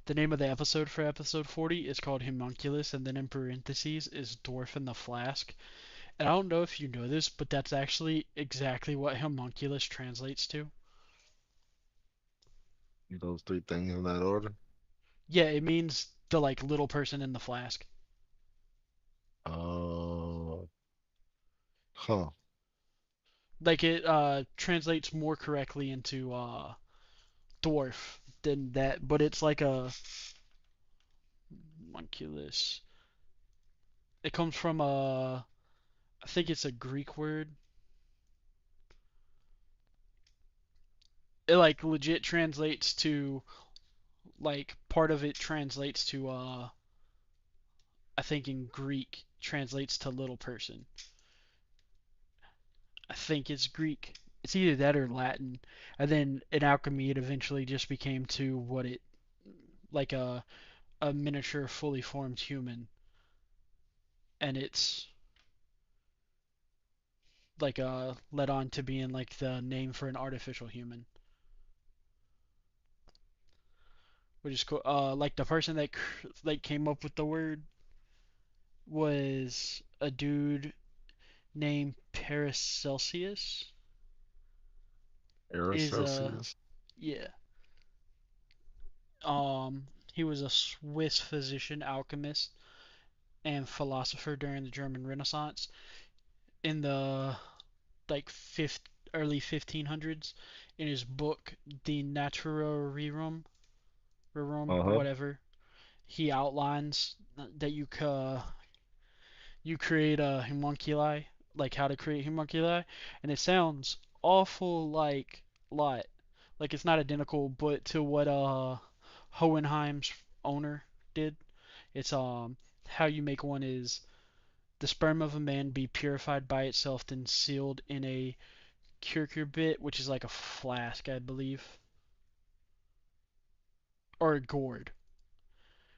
episode for episode 40 is called homunculus and then in parentheses is dwarf in the flask. And I don't know if you know this, but that's actually exactly what homunculus translates to. Those three things in that order. Yeah, it means the like little person in the flask. Uh, huh. Like it translates more correctly into dwarf than that, but it's like a homunculus. It comes from I think it's a Greek word. It like legit translates to like part of it translates to I think in Greek translates to little person. I think it's Greek. It's either that or Latin. And then in alchemy, it eventually just became to what it like a miniature, fully formed human, and it's like led on to being like the name for an artificial human, which is cool. Like the person that like came up with the word was a dude named Paracelsus. Is Celsius. yeah. Um, he was a Swiss physician, alchemist, and philosopher during the German Renaissance in the like early 1500s. In his book De Natura Rerum, Uh-huh. whatever, he outlines that you create a homunculi, like how to create homunculi, and it sounds awful like lot, like it's not identical, but to what Hohenheim's owner did. It's how you make one is the sperm of a man be purified by itself, then sealed in a cucurbit, which is like a flask, I believe, or a gourd,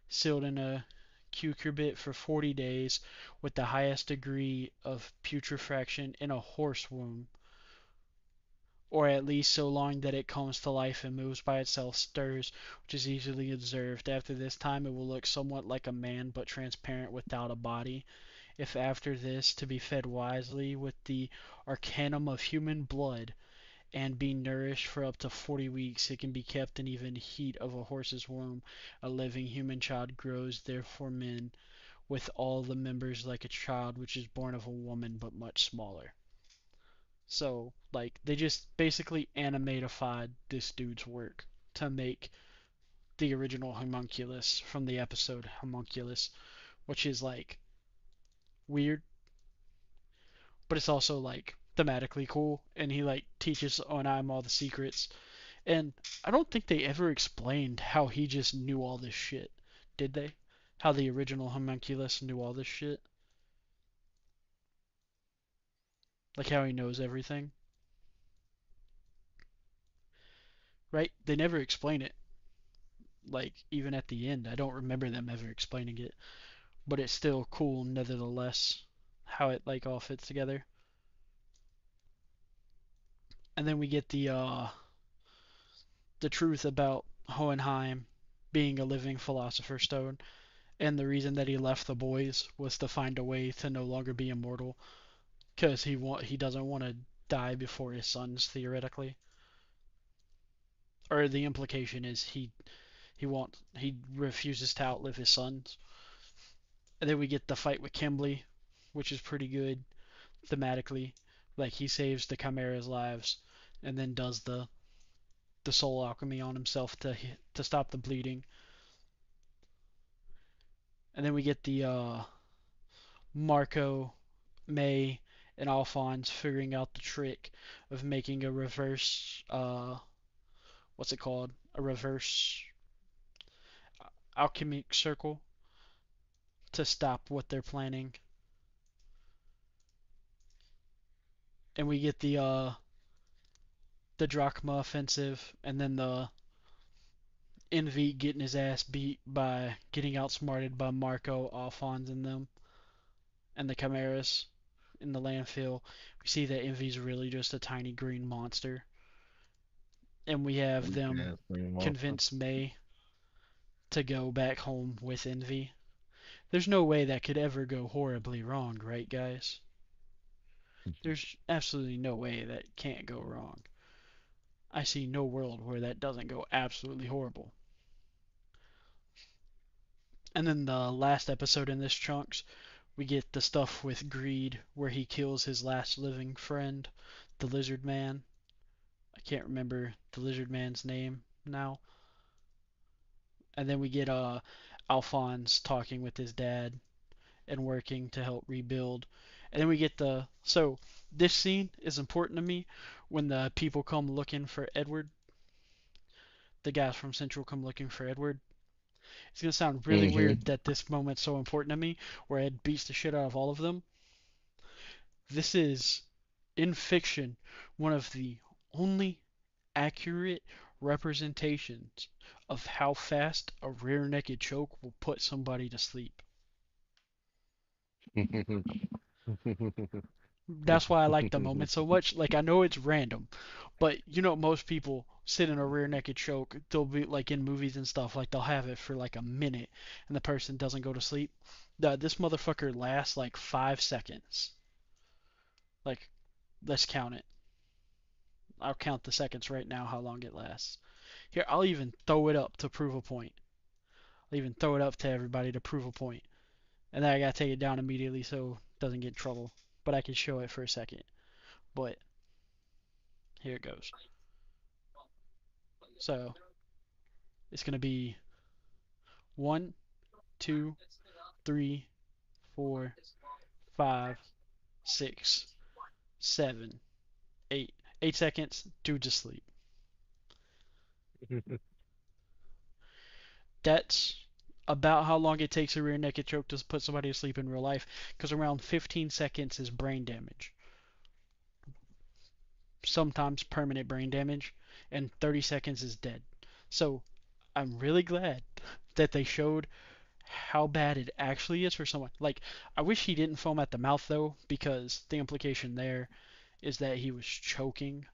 sealed in a cucurbit for 40 days with the highest degree of putrefaction in a horse womb, or at least so long that it comes to life and moves by itself, stirs, which is easily observed. After this time it will look somewhat like a man, but transparent without a body. If after this to be fed wisely with the arcanum of human blood, and be nourished for up to 40 weeks, it can be kept in even heat of a horse's womb. A living human child grows therefore men with all the members like a child which is born of a woman, but much smaller. So, like, they just basically animatified this dude's work to make the original homunculus from the episode Homunculus, which is like weird, but it's also like thematically cool. And he like teaches Onheim all the secrets. And I don't think they ever explained how he just knew all this shit, did they? How the original homunculus knew all this shit? Like how he knows everything, right? They never explain it. Like even at the end, I don't remember them ever explaining it, but it's still cool nevertheless how it like all fits together. And then we get the truth about Hohenheim being a living philosopher's stone, and the reason that he left the boys was to find a way to no longer be immortal, because he doesn't want to die before his sons theoretically, or the implication is he refuses to outlive his sons. And then we get the fight with Kimberly, which is pretty good thematically. Like he saves the Chimera's lives, and then does the soul alchemy on himself to stop the bleeding. And then we get the Marco, May, and Alphonse figuring out the trick of making a reverse what's it called? A reverse alchemic circle to stop what they're planning. And we get the Drachma offensive, and then the Envy getting his ass beat by getting outsmarted by Marco, Alphonse, and them, and the Chimeras in the landfill. We see that Envy's really just a tiny green monster, and we have Weak them ass green monster. convince May to go back home with Envy. There's no way that could ever go horribly wrong, right, guys? There's absolutely no way that can't go wrong. I see no world where that doesn't go absolutely horrible. And then the last episode in this chunks, we get the stuff with Greed where he kills his last living friend, the Lizard Man. I can't remember the Lizard Man's name now. And then we get Alphonse talking with his dad and working to help rebuild. And then we get this scene is important to me when the people come looking for Edward. The guys from Central come looking for Edward. It's gonna sound really Mm-hmm. weird that this moment's so important to me, where Ed beats the shit out of all of them. This is in fiction one of the only accurate representations of how fast a rear naked choke will put somebody to sleep. That's why I like the moment so much. Like I know it's random, but most people sit in a rear naked choke. They'll be like in movies and stuff, like they'll have it for like a minute, and the person doesn't go to sleep. This motherfucker lasts like 5 seconds. Like let's count it. I'll count the seconds right now. How long it lasts. Here, I'll even throw it up to prove a point. I'll even throw it up to everybody to prove a point, and then I gotta take it down immediately so it doesn't get in trouble. But I can show it for a second. But here it goes. So it's going to be 1, 2, 3, 4, 5, 6, 7, 8. 8 seconds, dude's asleep. That's about how long it takes a rear naked choke to put somebody to sleep in real life, because around 15 seconds is brain damage, sometimes permanent brain damage, and 30 seconds is dead. So I'm really glad that they showed how bad it actually is for someone. Like, I wish he didn't foam at the mouth though, because the implication there is that he was choking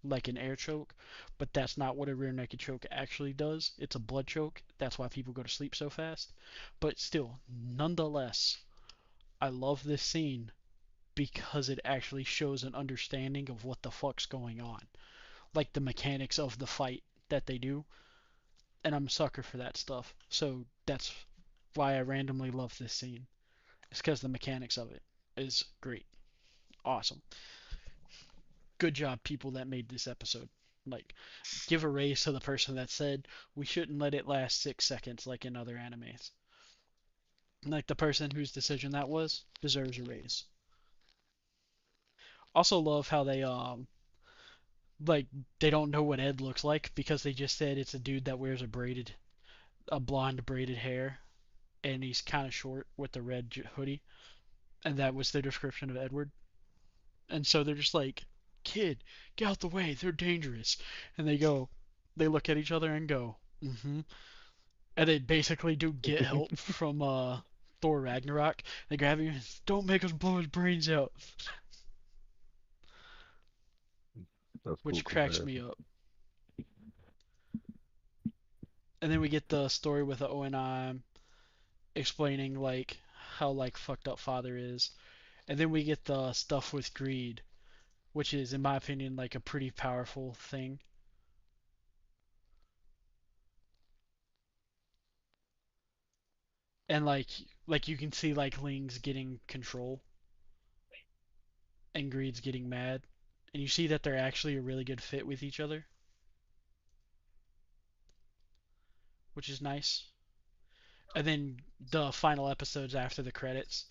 like an air choke, but that's not what a rear naked choke actually does. It's a blood choke. That's why people go to sleep so fast. But still, nonetheless, I love this scene because it actually shows an understanding of what the fuck's going on. Like the mechanics of the fight that they do. And I'm a sucker for that stuff. So that's why I randomly love this scene. It's because the mechanics of it is great. Awesome. Good job, people that made this episode. Like, give a raise to the person that said we shouldn't let it last 6 seconds like in other animes. Like the person whose decision that was deserves a raise. Also love how like they don't know what Ed looks like because they just said it's a dude that wears a blonde braided hair, and he's kind of short with the red hoodie, and that was their description of Edward. And so they're just like, "Kid, get out the way, they're dangerous." And they look at each other and go, "Mm-hmm." And they basically do get help from Thor Ragnarok. They grab him, don't make us blow his brains out. That's cool which cracks me comparison. up. And then we get the story with the ONI explaining like how like fucked up father is. And then we get the stuff with greed, which is in my opinion like a pretty powerful thing. And like you can see like Ling's getting control and greed's getting mad. And you see that they're actually a really good fit with each other, which is nice. And then the final episodes after the credits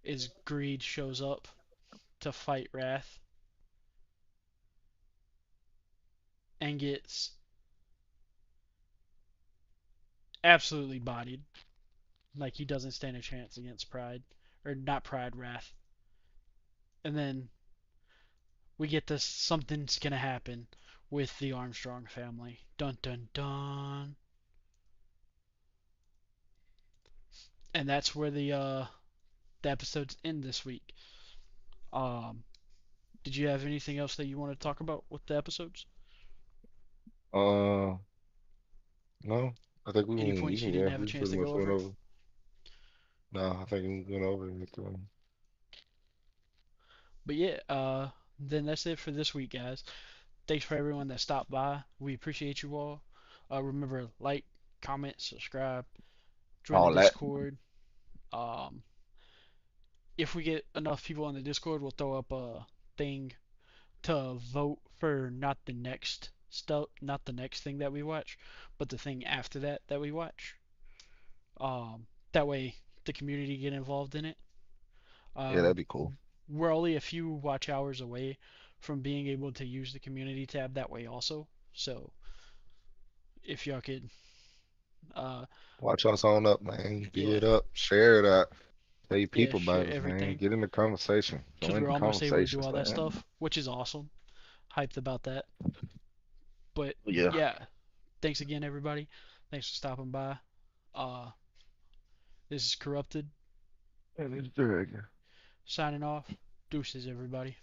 is Greed shows up to fight Wrath and gets absolutely bodied. Like he doesn't stand a chance against Pride, or not Pride, Wrath. And then we get this something's gonna happen with the Armstrong family. Dun dun dun. And that's where the episodes end this week. Um, did you have anything else that you want to talk about with the episodes? Uh, no, I think Any we points you can didn't yeah, have a we chance pretty to much go went over? over. No, I think we went over it. But yeah, then that's it for this week, guys. Thanks for everyone that stopped by. We appreciate you all. Remember, like, comment, subscribe, join the All that. Discord. Um, if we get enough people on the Discord, we'll throw up a thing to vote for not the next thing that we watch, but the thing after that we watch. That way the community get involved in it. Yeah, Uh, that'd be cool. we're only a few watch hours away from being able to use the community tab that way also. So if y'all could, uh, Watch us on up, man. Be yeah, it up. Share that. Tell your yeah, people share about us, man. everything Get in the conversation. because Join we're the almost able to do conversations, all that man. stuff, which is awesome. Hyped about that. But Yeah. yeah, thanks again, everybody. Thanks for stopping by. Uh, this is Corrupted And it's dragon. signing off. Deuces, everybody.